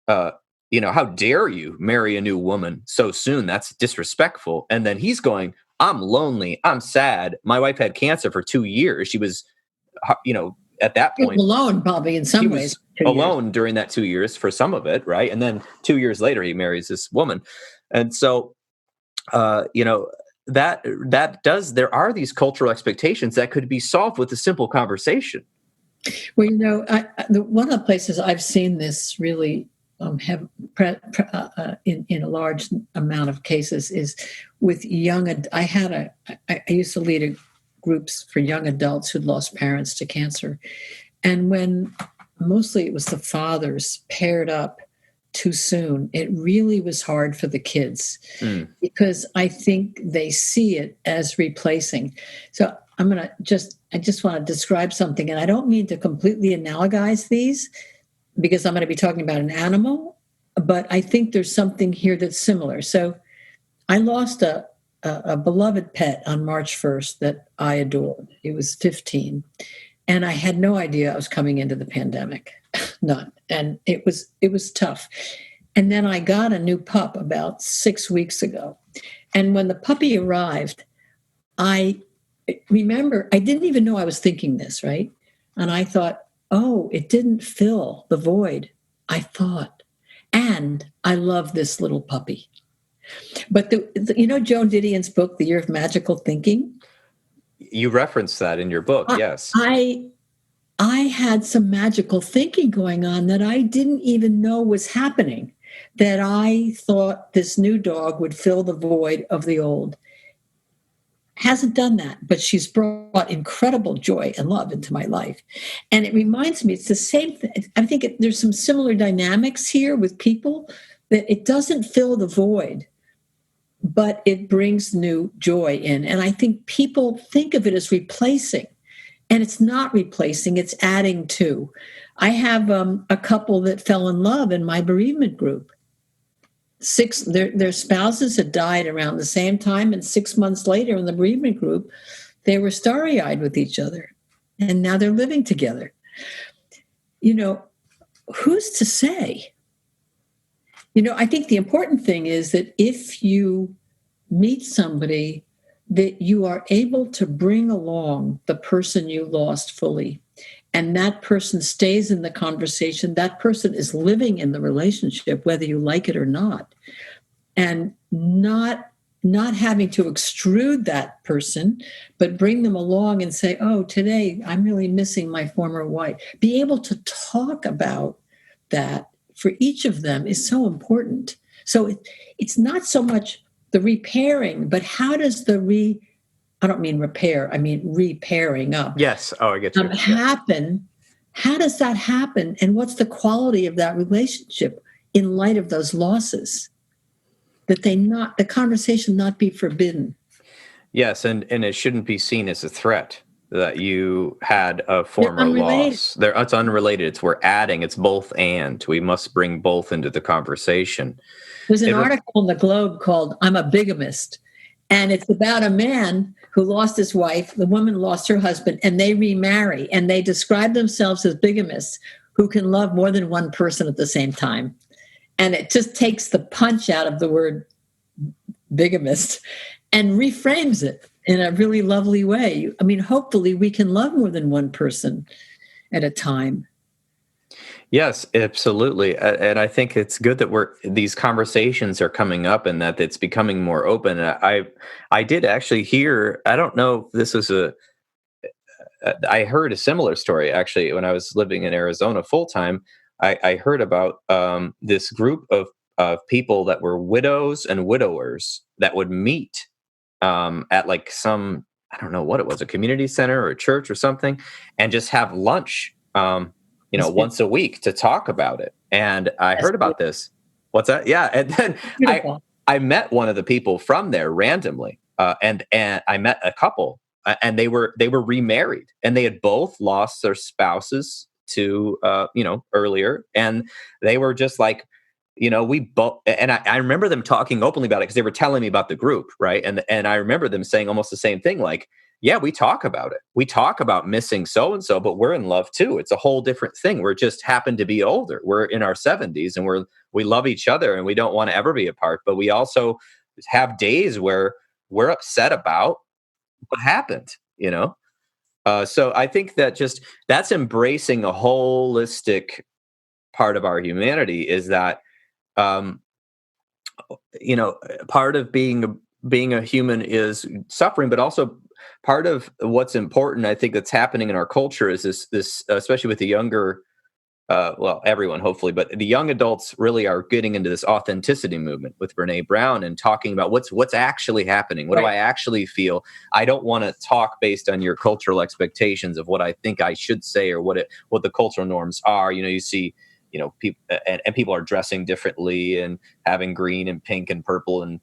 Speaker 1: "How dare you marry a new woman so soon? That's disrespectful." And then he's going, "I'm lonely. I'm sad. My wife had cancer for 2 years. She was, at that point
Speaker 2: alone, probably in some ways.
Speaker 1: Alone during that 2 years for some of it, right? And then 2 years later, he marries this woman. And so, there are these cultural expectations that could be solved with a simple conversation.
Speaker 2: Well, one of the places I've seen this really have in a large amount of cases is with young. I used to lead groups for young adults who'd lost parents to cancer, and when mostly it was the fathers paired up too soon, it really was hard for the kids because I think they see it as replacing. So I just want to describe something, and I don't mean to completely analogize these because I'm going to be talking about an animal, but I think there's something here that's similar. So I lost a beloved pet on March 1st that I adored. He was 15, and I had no idea I was coming into the pandemic. None. And it was tough. And then I got a new pup about 6 weeks ago. And when the puppy arrived, I remember, I didn't even know I was thinking this, right? And I thought, oh, it didn't fill the void, I thought. And I love this little puppy. But Joan Didion's book, The Year of Magical Thinking?
Speaker 1: You referenced that in your book, yes.
Speaker 2: I had some magical thinking going on that I didn't even know was happening, that I thought this new dog would fill the void of the old. Hasn't done that, but she's brought incredible joy and love into my life. And it reminds me, it's the same thing. I think there's some similar dynamics here with people, that it doesn't fill the void, but it brings new joy in. And I think people think of it as replacing. And it's not replacing, it's adding to. I have a couple that fell in love in my bereavement group. Their spouses had died around the same time, and 6 months later in the bereavement group, they were starry-eyed with each other. And now they're living together. Who's to say? I think the important thing is that if you meet somebody that you are able to bring along the person you lost fully, and that person stays in the conversation. That person is living in the relationship, whether you like it or not, and not having to extrude that person, but bring them along and say, oh, today I'm really missing my former wife. Be able to talk about that for each of them is so important. So it's not so much the repairing, but how does I don't mean repair, I mean repairing up.
Speaker 1: Yes. Oh, I get you.
Speaker 2: Happen. How does that happen? And what's the quality of that relationship in light of those losses? That the conversation not be forbidden.
Speaker 1: Yes, and it shouldn't be seen as a threat that you had a former loss. It's unrelated. It's both and. We must bring both into the conversation.
Speaker 2: There's an article in the Globe called "I'm a Bigamist," and it's about a man who lost his wife, the woman lost her husband, and they remarry, and they describe themselves as bigamists who can love more than one person at the same time. And it just takes the punch out of the word bigamist and reframes it in a really lovely way. I mean, hopefully we can love more than one person at a time.
Speaker 1: Yes, absolutely. And I think it's good that these conversations are coming up and that it's becoming more open. I did actually hear, I don't know if this was I heard a similar story actually when I was living in Arizona full time. I heard about this group of people that were widows and widowers that would meet at like some, I don't know what it was, a community center or a church or something, and just have lunch, once a week to talk about it. And I heard about this. What's that? Yeah. And then I met one of the people from there randomly, and I met a couple, and they were remarried, and they had both lost their spouses to earlier, and they were just like, we both, and I remember them talking openly about it because they were telling me about the group, right? And I remember them saying almost the same thing, like, yeah, we talk about it. We talk about missing so and so, but we're in love too. It's a whole different thing. We're just happen to be older. We're in our 70s, and we love each other, and we don't want to ever be apart. But we also have days where we're upset about what happened, So I think that that's embracing a holistic part of our humanity, is that, part of being a human is suffering, but also part of what's important, I think, that's happening in our culture is this, especially with the younger, everyone hopefully, but the young adults really are getting into this authenticity movement with Brene Brown and talking about what's actually happening. What do I actually feel? I don't want to talk based on your cultural expectations of what I think I should say or what the cultural norms are. You see, people and people are dressing differently and having green and pink and purple and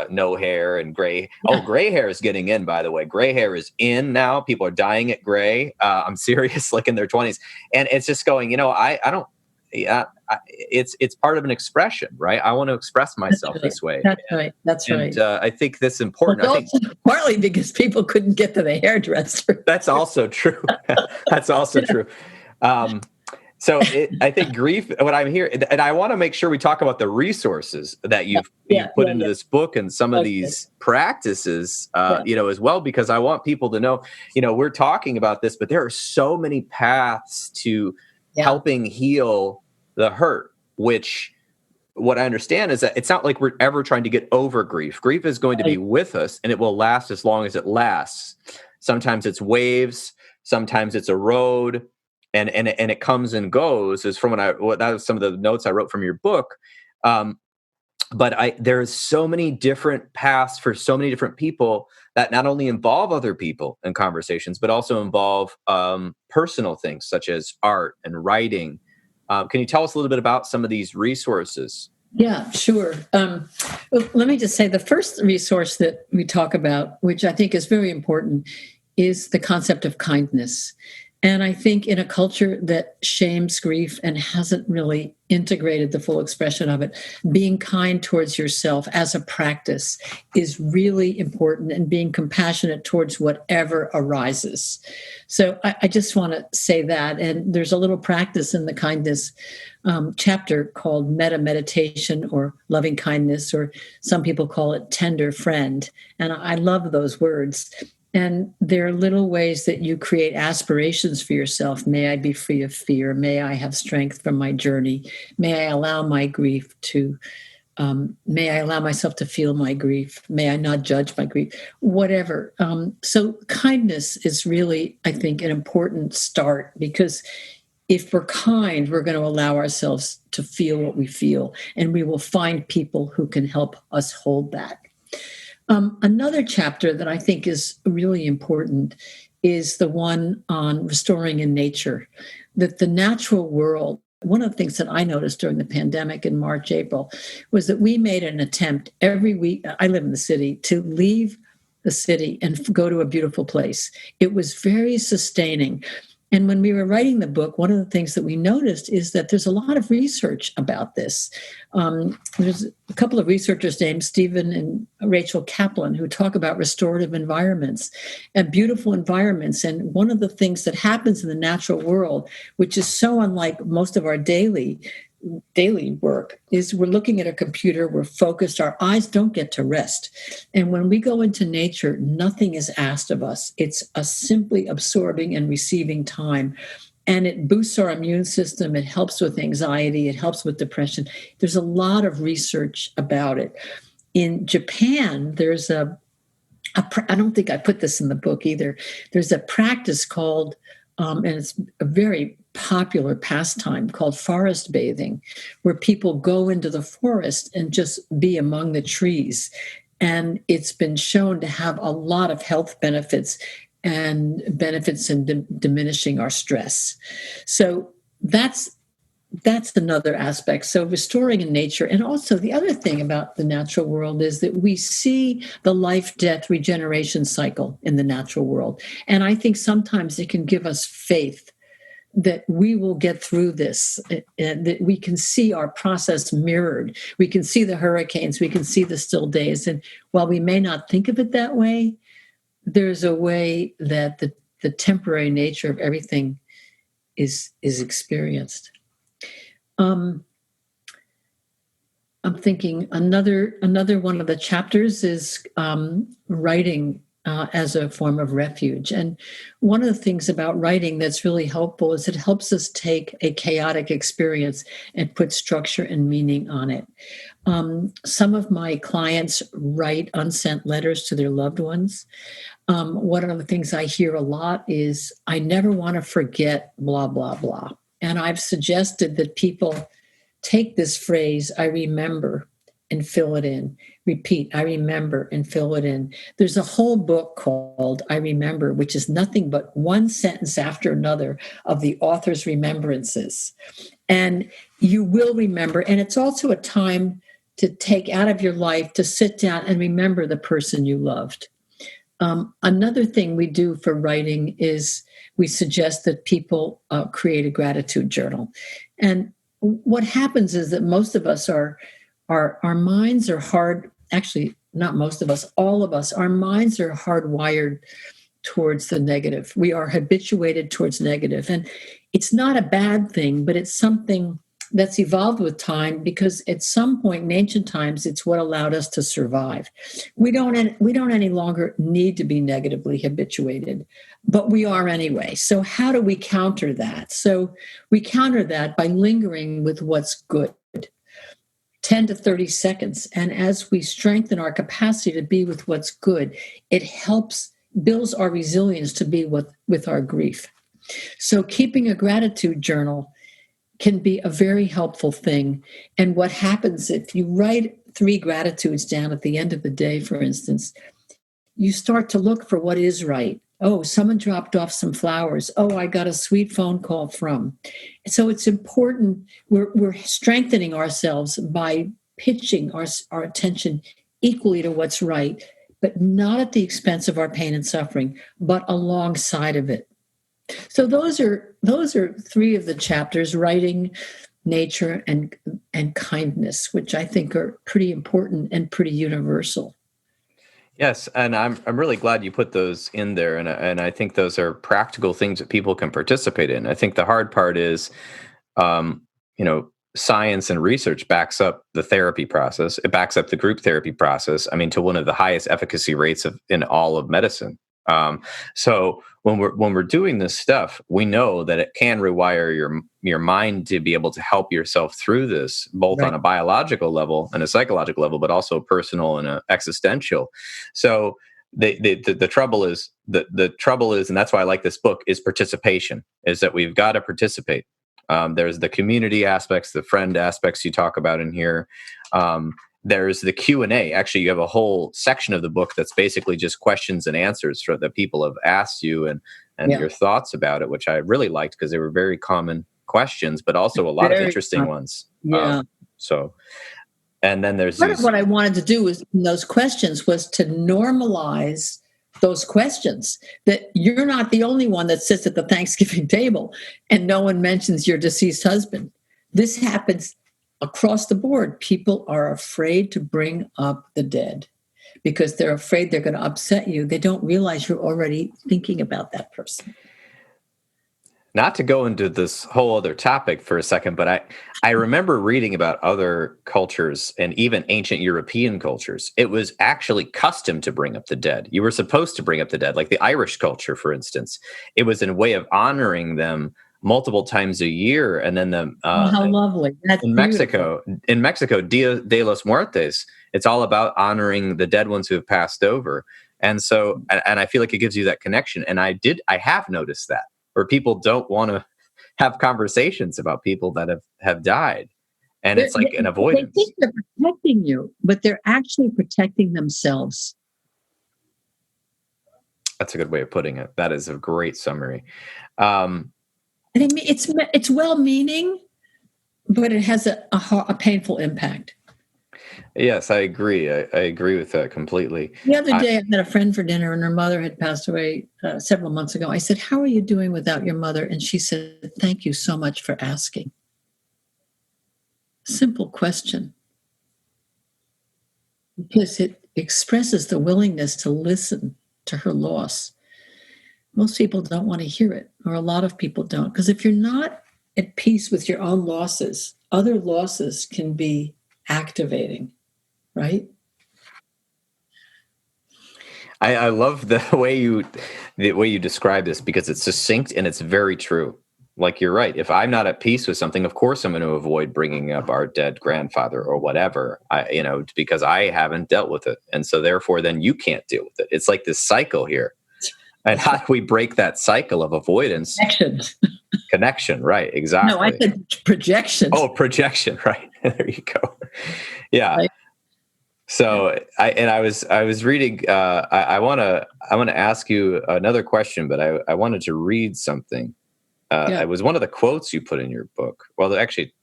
Speaker 1: no hair and gray. Oh, gray hair is getting in, by the way. Gray hair is in now. People are dyeing it gray. I'm serious, like in their 20s. And it's just going, I don't, it's part of an expression, right? I want to express myself this way.
Speaker 2: That's right. That's right.
Speaker 1: I think that's important.
Speaker 2: Well, partly because people couldn't get to the hairdresser.
Speaker 1: That's also true. That's also true. So I think grief, what I'm hearing, and I want to make sure we talk about the resources that you've put into this book and some of these practices, as well, because I want people to know, we're talking about this, but there are so many paths to helping heal the hurt, which what I understand is that it's not like we're ever trying to get over grief. Grief is going to be with us, and it will last as long as it lasts. Sometimes it's waves, sometimes it's a road. And it comes and goes, is from that was some of the notes I wrote from your book. But there's so many different paths for so many different people that not only involve other people in conversations, but also involve personal things such as art and writing. Can you tell us a little bit about some of these resources?
Speaker 2: Yeah, sure. Well, let me just say the first resource that we talk about, which I think is very important, is the concept of kindness. And I think in a culture that shames grief and hasn't really integrated the full expression of it, being kind towards yourself as a practice is really important, and being compassionate towards whatever arises. So I just want to say that. And there's a little practice in the kindness chapter called metta meditation, or loving kindness, or some people call it tender friend. And I love those words. And there are little ways that you create aspirations for yourself. May I be free of fear. May I have strength from my journey. May I allow my grief to, may I allow myself to feel my grief. May I not judge my grief, whatever. So kindness is really, I think, an important start, because if we're kind, we're going to allow ourselves to feel what we feel, and we will find people who can help us hold that. Another chapter that I think is really important is the one on restoring in nature, that the natural world. One of the things that I noticed during the pandemic in March, April, was that we made an attempt every week. I live in the city, to leave the city and go to a beautiful place. It was very sustaining. And when we were writing the book, one of the things that we noticed is that there's a lot of research about this. There's a couple of researchers named Stephen and Rachel Kaplan who talk about restorative environments and beautiful environments. And one of the things that happens in the natural world, which is so unlike most of our daily work, is we're looking at a computer, we're focused, our eyes don't get to rest. And when we go into nature, nothing is asked of us. It's a simply absorbing and receiving time. And it boosts our immune system. It helps with anxiety. It helps with depression. There's a lot of research about it. In Japan, there's I don't think I put this in the book either. There's a practice called, and it's a very popular pastime, called forest bathing, where people go into the forest and just be among the trees. And it's been shown to have a lot of health benefits, and benefits in diminishing our stress. So that's another aspect. So restoring in nature. And also the other thing about the natural world is that we see the life, death, regeneration cycle in the natural world. And I think sometimes it can give us faith that we will get through this, and that we can see our process mirrored. We can see the hurricanes, we can see the still days. And while we may not think of it that way, there's a way that the temporary nature of everything is experienced. I'm thinking another one of the chapters is writing as a form of refuge. And one of the things about writing that's really helpful is it helps us take a chaotic experience and put structure and meaning on it. Some of my clients write unsent letters to their loved ones. One of the things I hear a lot is, I never want to forget blah, blah, blah. And I've suggested that people take this phrase, I remember, and fill it in. Repeat, I remember, and fill it in. There's a whole book called I Remember, which is nothing but one sentence after another of the author's remembrances. And you will remember. And it's also a time to take out of your life to sit down and remember the person you loved. Another thing we do for writing is we suggest that people create a gratitude journal. And what happens is that most of us our minds are hard, actually, not most of us, all of us, our minds are hardwired towards the negative. We are habituated towards negative. And it's not a bad thing, but it's something that's evolved with time, because at some point in ancient times, it's what allowed us to survive. We don't any longer need to be negatively habituated, but we are anyway. So how do we counter that? So we counter that by lingering with what's good. 10 to 30 seconds. And as we strengthen our capacity to be with what's good, it builds our resilience to be with our grief. So keeping a gratitude journal can be a very helpful thing. And what happens if you write 3 gratitudes down at the end of the day, for instance, you start to look for what is right. Oh, someone dropped off some flowers. Oh, I got a sweet phone call from. So it's important. We're strengthening ourselves by pitching our attention equally to what's right, but not at the expense of our pain and suffering, but alongside of it. So those are three of the chapters: writing, nature, and kindness, which I think are pretty important and pretty universal.
Speaker 1: Yes, and I'm really glad you put those in there, and I think those are practical things that people can participate in. I think the hard part is, um, science and research backs up the therapy process. It backs up the group therapy process. I mean, to one of the highest efficacy rates in all of medicine. So when we're doing this stuff, we know that it can rewire your mind to be able to help yourself through this, both
Speaker 2: Right.
Speaker 1: on a biological level and a psychological level, but also personal and existential. So the trouble is the trouble is, and that's why I like this book, is participation. Is that we've got to participate. There's the community aspects, the friend aspects you talk about in here. There's the Q&A. Actually, you have a whole section of the book that's basically just questions and answers that people have asked you and
Speaker 2: Yeah.
Speaker 1: your thoughts about it, which I really liked because they were very common questions, but also a lot of interesting ones.
Speaker 2: Yeah.
Speaker 1: And then there's
Speaker 2: Part of what I wanted to do in those questions was to normalize those questions, that you're not the only one that sits at the Thanksgiving table and no one mentions your deceased husband. This happens across the board. People are afraid to bring up the dead because they're afraid they're going to upset you. They don't realize you're already thinking about that person.
Speaker 1: Not to go into this whole other topic for a second, but I remember reading about other cultures and even ancient European cultures. It was actually custom to bring up the dead. You were supposed to bring up the dead, like the Irish culture, for instance. It was a way of honoring them multiple times a year. And then
Speaker 2: how lovely. That's
Speaker 1: in
Speaker 2: beautiful.
Speaker 1: Mexico, Dia de los Muertos, it's all about honoring the dead ones who have passed over. And so, and I feel like it gives you that connection. And I have noticed that, where people don't want to have conversations about people that have died. And it's like an avoidance.
Speaker 2: They think they're protecting you, but they're actually protecting themselves.
Speaker 1: That's a good way of putting it. That is a great summary.
Speaker 2: And I mean, it's well-meaning, but it has a painful impact.
Speaker 1: Yes, I agree. I agree with that completely.
Speaker 2: The other day, I had a friend for dinner, and her mother had passed away several months ago. I said, "How are you doing without your mother?" And she said, "Thank you so much for asking." Simple question, because it expresses the willingness to listen to her loss. Most people don't want to hear it, or a lot of people don't, because if you're not at peace with your own losses, other losses can be activating, right?
Speaker 1: I love the way you describe this, because it's succinct and it's very true. Like, you're right. If I'm not at peace with something, of course I'm going to avoid bringing up our dead grandfather or whatever, because I haven't dealt with it. And so therefore then you can't deal with it. It's like this cycle here. And how do we break that cycle of avoidance? Connection, right? Exactly.
Speaker 2: No, I said projection.
Speaker 1: Oh, projection, right? There you go. Yeah.
Speaker 2: Right.
Speaker 1: So I was reading. I want to ask you another question, but I wanted to read something. It was one of the quotes you put in your book. Well, actually,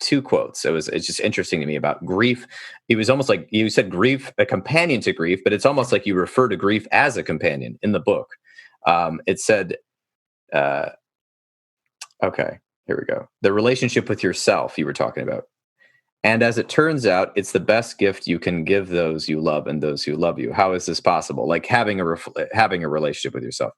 Speaker 1: two quotes. It's just interesting to me about grief. It was almost like you said grief, a companion to grief, but it's almost like you refer to grief as a companion in the book. It said, okay, here we go. The relationship with yourself you were talking about. And as it turns out, it's the best gift you can give those you love and those who love you. How is this possible? Like having a relationship with yourself.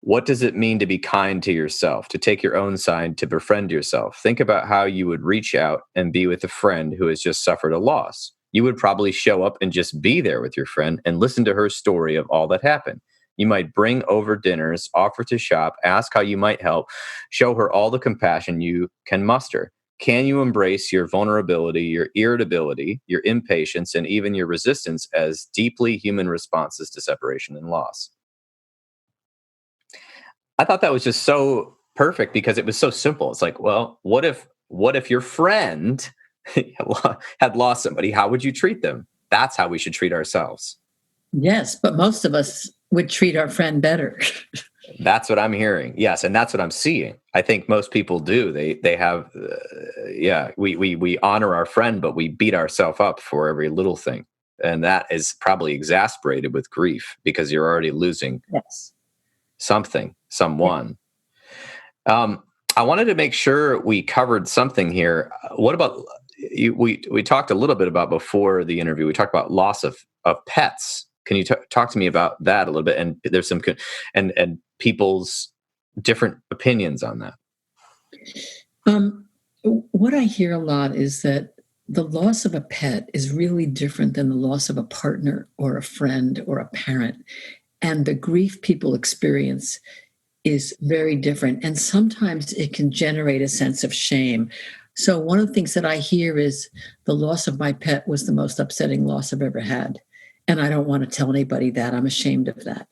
Speaker 1: What does it mean to be kind to yourself, to take your own side, to befriend yourself? Think about how you would reach out and be with a friend who has just suffered a loss. You would probably show up and just be there with your friend and listen to her story of all that happened. You might bring over dinners, offer to shop, ask how you might help, show her all the compassion you can muster. Can you embrace your vulnerability, your irritability, your impatience, and even your resistance as deeply human responses to separation and loss? I thought that was just so perfect because it was so simple. It's like, well, what if your friend had lost somebody? How would you treat them? That's how we should treat ourselves. Yes,
Speaker 2: but most of us would treat our friend better.
Speaker 1: That's what I'm hearing. Yes, and that's what I'm seeing. I think most people do. They have, we honor our friend, but we beat ourselves up for every little thing, and that is probably exasperated with grief because you're already losing.
Speaker 2: Yes.
Speaker 1: someone. I wanted to make sure we covered something here. What about we talked a little bit about before the interview. We talked about loss of pets. Can you talk to me about that a little bit? And there's some and people's different opinions on that.
Speaker 2: What I hear a lot is that the loss of a pet is really different than the loss of a partner or a friend or a parent. And the grief people experience is very different. And sometimes it can generate a sense of shame. So one of the things that I hear is the loss of my pet was the most upsetting loss I've ever had. And I don't want to tell anybody that. I'm ashamed of that.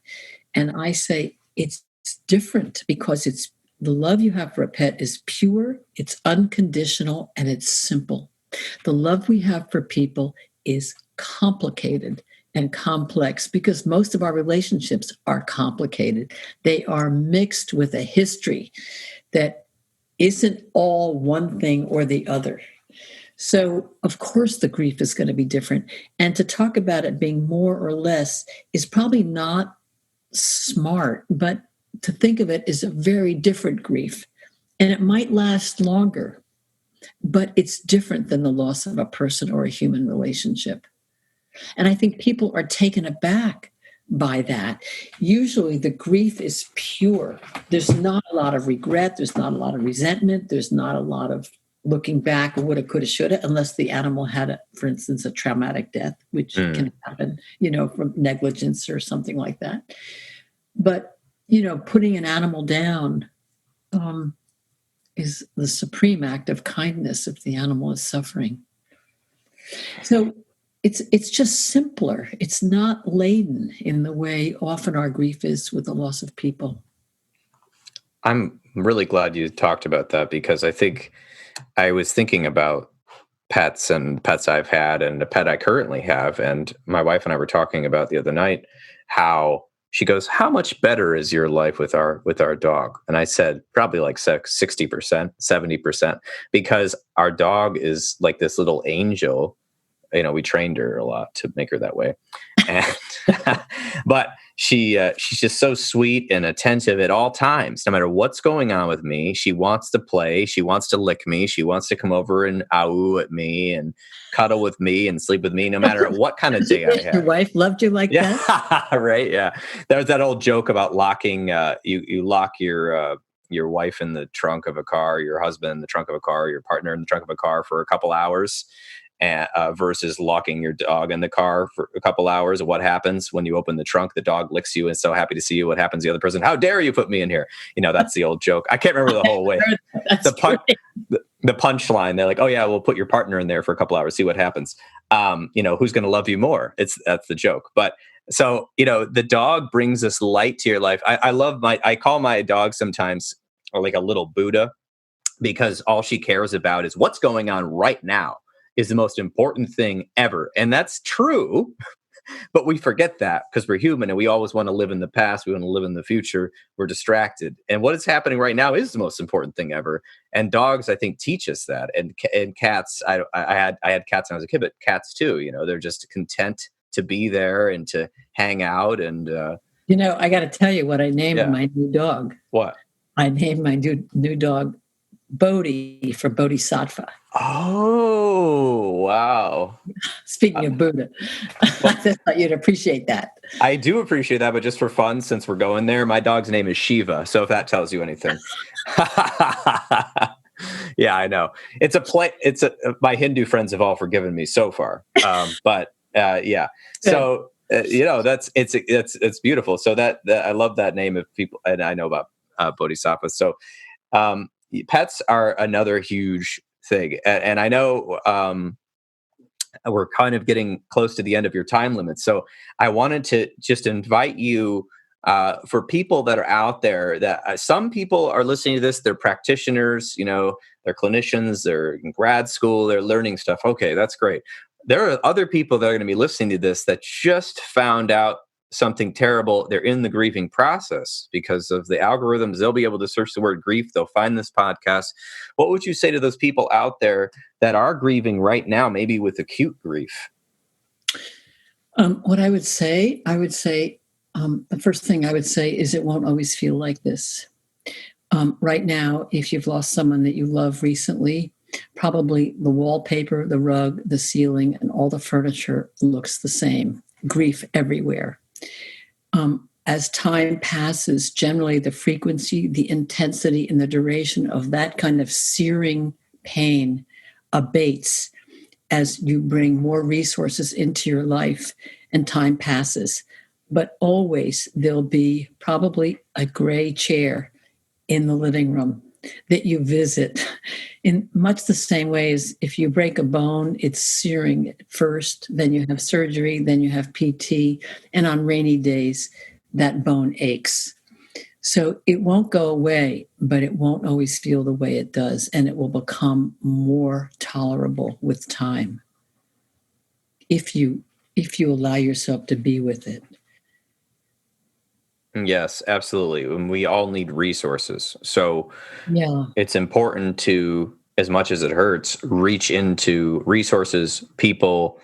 Speaker 2: And I say it's different because it's the love you have for a pet is pure, it's unconditional, and it's simple. The love we have for people is complicated and complex because most of our relationships are complicated. They are mixed with a history that isn't all one thing or the other. So, of course, the grief is going to be different. And to talk about it being more or less is probably not smart, but to think of it as a very different grief. And it might last longer, but it's different than the loss of a person or a human relationship. And I think people are taken aback by that. Usually the grief is pure. There's not a lot of regret. There's not a lot of resentment. There's not a lot of looking back, woulda, coulda, shoulda, unless the animal had, for instance, a traumatic death, which can happen, from negligence or something like that. But, putting an animal down is the supreme act of kindness if the animal is suffering. So it's just simpler. It's not laden in the way often our grief is with the loss of people.
Speaker 1: I'm really glad you talked about that because I think I was thinking about pets and pets I've had and a pet I currently have. And my wife and I were talking about the other night how she goes, how much better is your life with our dog? And I said, probably like 60%, 70%, because our dog is like this little angel. We trained her a lot to make her that way. And but she's just so sweet and attentive at all times. No matter what's going on with me, she wants to play. She wants to lick me. She wants to come over and ow at me and cuddle with me and sleep with me, no matter what kind of day I have.
Speaker 2: Your wife loved you like that?
Speaker 1: Right, yeah. There's that old joke about locking, you lock your wife in the trunk of a car, your husband in the trunk of a car, your partner in the trunk of a car for a couple hours. Versus locking your dog in the car for a couple hours. What happens when you open the trunk? The dog licks you and is so happy to see you. What happens to the other person? How dare you put me in here? That's the old joke. I can't remember the whole way. The punchline. They're like, oh yeah, we'll put your partner in there for a couple hours, see what happens. Who's going to love you more? That's the joke. But so, the dog brings this light to your life. I call my dog sometimes like a little Buddha because all she cares about is what's going on right now. Is the most important thing ever. And that's true, but we forget that because we're human and we always want to live in the past. We want to live in the future. We're distracted. And what is happening right now is the most important thing ever. And dogs, I think, teach us that. And cats, I had cats when I was a kid, but cats too, they're just content to be there and to hang out. And,
Speaker 2: I got to tell you what I named my new dog.
Speaker 1: What?
Speaker 2: I named my new dog Bodhi for Bodhisattva.
Speaker 1: Oh, wow.
Speaker 2: Speaking of Buddha, I just thought you'd appreciate that.
Speaker 1: I do appreciate that, but just for fun, since we're going there, my dog's name is Shiva. So if that tells you anything. Yeah, I know. It's a play. My Hindu friends have all forgiven me so far. But yeah. So, it's beautiful. So that I love that name of people. And I know about Bodhisattva. So, pets are another huge thing. And I know we're kind of getting close to the end of your time limit. So I wanted to just invite you for people that are out there that some people are listening to this, they're practitioners, they're clinicians, they're in grad school, they're learning stuff. Okay, that's great. There are other people that are going to be listening to this that just found out something terrible. They're in the grieving process because of the algorithms. They'll be able to search the word grief. They'll find this podcast. What would you say to those people out there that are grieving right now, maybe with acute grief?
Speaker 2: What I would say, The first thing I would say is it won't always feel like this. Right now, if you've lost someone that you love recently, probably the wallpaper, the rug, the ceiling, and all the furniture looks the same. Grief everywhere. As time passes, generally the frequency, the intensity, and the duration of that kind of searing pain abates as you bring more resources into your life and time passes. But always there'll be probably a gray chair in the living room that you visit in much the same way as if you break a bone, it's searing at first, then you have surgery, then you have PT, and on rainy days, that bone aches. So it won't go away, but it won't always feel the way it does, and it will become more tolerable with time if you allow yourself to be with it.
Speaker 1: Yes, absolutely. And we all need resources. So
Speaker 2: Yeah.
Speaker 1: it's important to, as much as it hurts, reach into resources, people,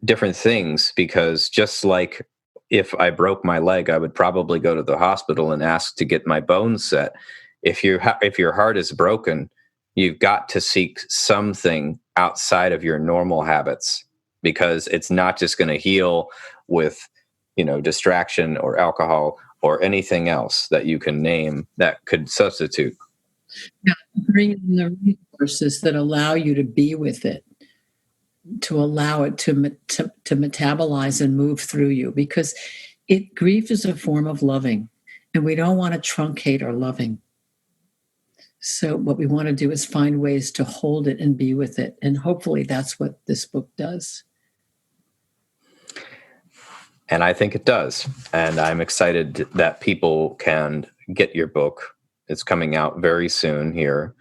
Speaker 1: different things, because just like if I broke my leg, I would probably go to the hospital and ask to get my bones set. If your heart is broken, you've got to seek something outside of your normal habits, because it's not just going to heal with, distraction or alcohol or anything else that you can name that could substitute.
Speaker 2: Yeah, bring in the resources that allow you to be with it, to allow it to metabolize and move through you, because grief is a form of loving, and we don't want to truncate our loving. So what we want to do is find ways to hold it and be with it, and hopefully that's what this book does.
Speaker 1: And I think it does. And I'm excited that people can get your book. It's coming out very soon here.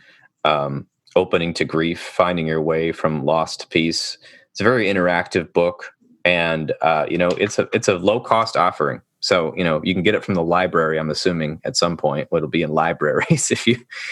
Speaker 1: Opening to Grief, Finding Your Way from Lost to Peace. It's a very interactive book, and it's a low cost offering. So you can get it from the library. I'm assuming at some point it'll be in libraries.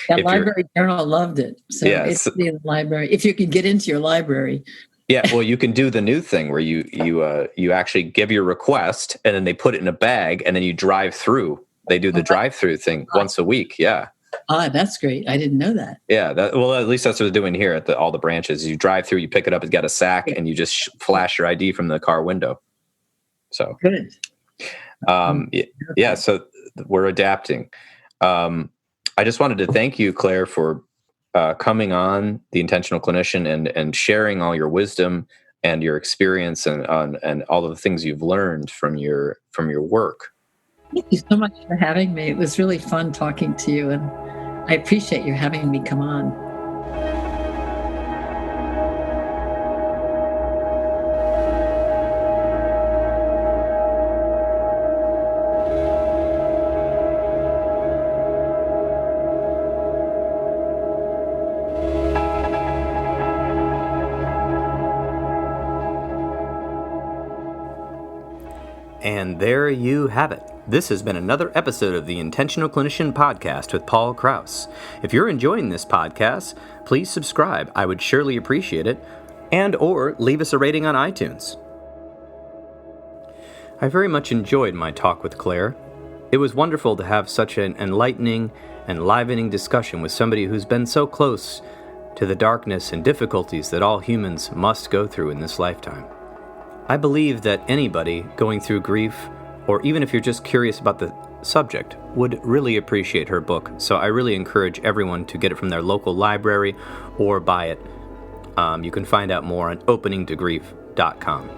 Speaker 2: Library Journal loved it, so it's in the library. If you can get into your library.
Speaker 1: Yeah, well, you can do the new thing where you actually give your request, and then they put it in a bag, and then you drive through. They do the drive-through thing once a week. Yeah.
Speaker 2: That's great. I didn't know that.
Speaker 1: Yeah. Well, at least that's what they're doing here at all the branches. You drive through, you pick it up, it's got a sack, and you just flash your ID from the car window. So
Speaker 2: good.
Speaker 1: Yeah. So we're adapting. I just wanted to thank you, Claire, for coming on The Intentional Clinician and sharing all your wisdom and your experience and all of the things you've learned from your work.
Speaker 2: Thank you so much for having me. It was really fun talking to you, and I appreciate you having me come on.
Speaker 1: And there you have it. This has been another episode of the Intentional Clinician Podcast with Paul Krauss. If you're enjoying this podcast, please subscribe. I would surely appreciate it. And or leave us a rating on iTunes. I very much enjoyed my talk with Claire. It was wonderful to have such an enlightening, enlivening discussion with somebody who's been so close to the darkness and difficulties that all humans must go through in this lifetime. I believe that anybody going through grief, or even if you're just curious about the subject, would really appreciate her book. So I really encourage everyone to get it from their local library or buy it. You can find out more on openingtogrief.com.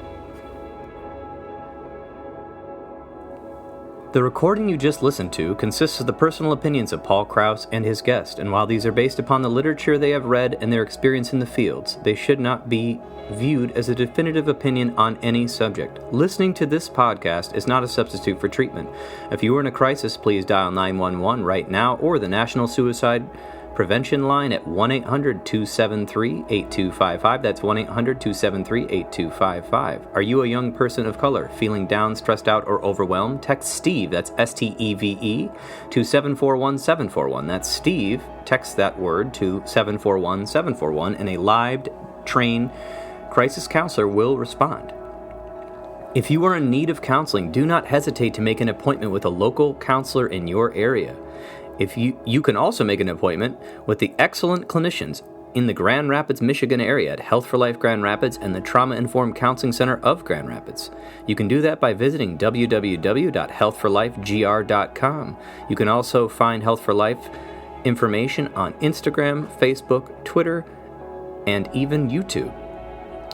Speaker 1: The recording you just listened to consists of the personal opinions of Paul Krauss and his guest, and while these are based upon the literature they have read and their experience in the fields, they should not be viewed as a definitive opinion on any subject. Listening to this podcast is not a substitute for treatment. If you are in a crisis, please dial 911 right now or the National Suicide Prevention Line at 1-800-273-8255. That's 1-800-273-8255. Are you a young person of color feeling down, stressed out, or overwhelmed? Text STEVE, that's STEVE, to 741-741. That's Steve. Text that word to 741-741, and a live trained crisis counselor will respond. If you are in need of counseling, do not hesitate to make an appointment with a local counselor in your area. If you can also make an appointment with the excellent clinicians in the Grand Rapids, Michigan area at Health for Life Grand Rapids and the Trauma Informed Counseling Center of Grand Rapids. You can do that by visiting www.healthforlifegr.com. You can also find Health for Life information on Instagram, Facebook, Twitter, and even YouTube.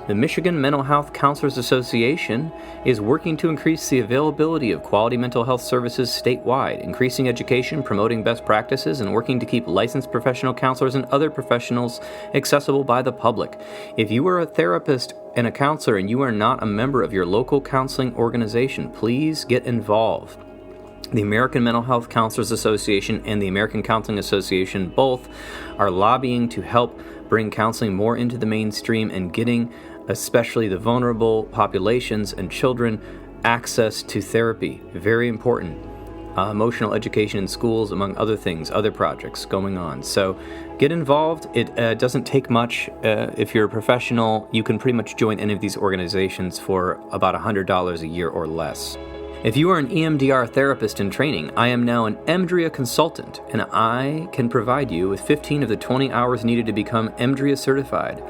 Speaker 1: The Michigan Mental Health Counselors Association is working to increase the availability of quality mental health services statewide, increasing education, promoting best practices, and working to keep licensed professional counselors and other professionals accessible by the public. If you are a therapist and a counselor and you are not a member of your local counseling organization, please get involved. The American Mental Health Counselors Association and the American Counseling Association both are lobbying to help bring counseling more into the mainstream and getting especially the vulnerable populations and children access to therapy. Very important. Emotional education in schools, among other things, other projects going on. So get involved. It doesn't take much. If you're a professional, you can pretty much join any of these organizations for about $100 a year or less. If you are an EMDR therapist in training, I am now an EMDRIA consultant, and I can provide you with 15 of the 20 hours needed to become EMDRIA certified.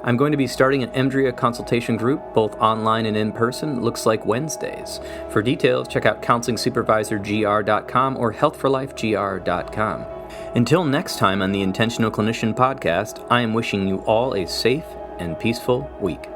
Speaker 1: I'm going to be starting an EMDRIA consultation group, both online and in person. Looks like Wednesdays. For details, check out counselingsupervisorgr.com or healthforlifegr.com. Until next time on the Intentional Clinician podcast, I am wishing you all a safe and peaceful week.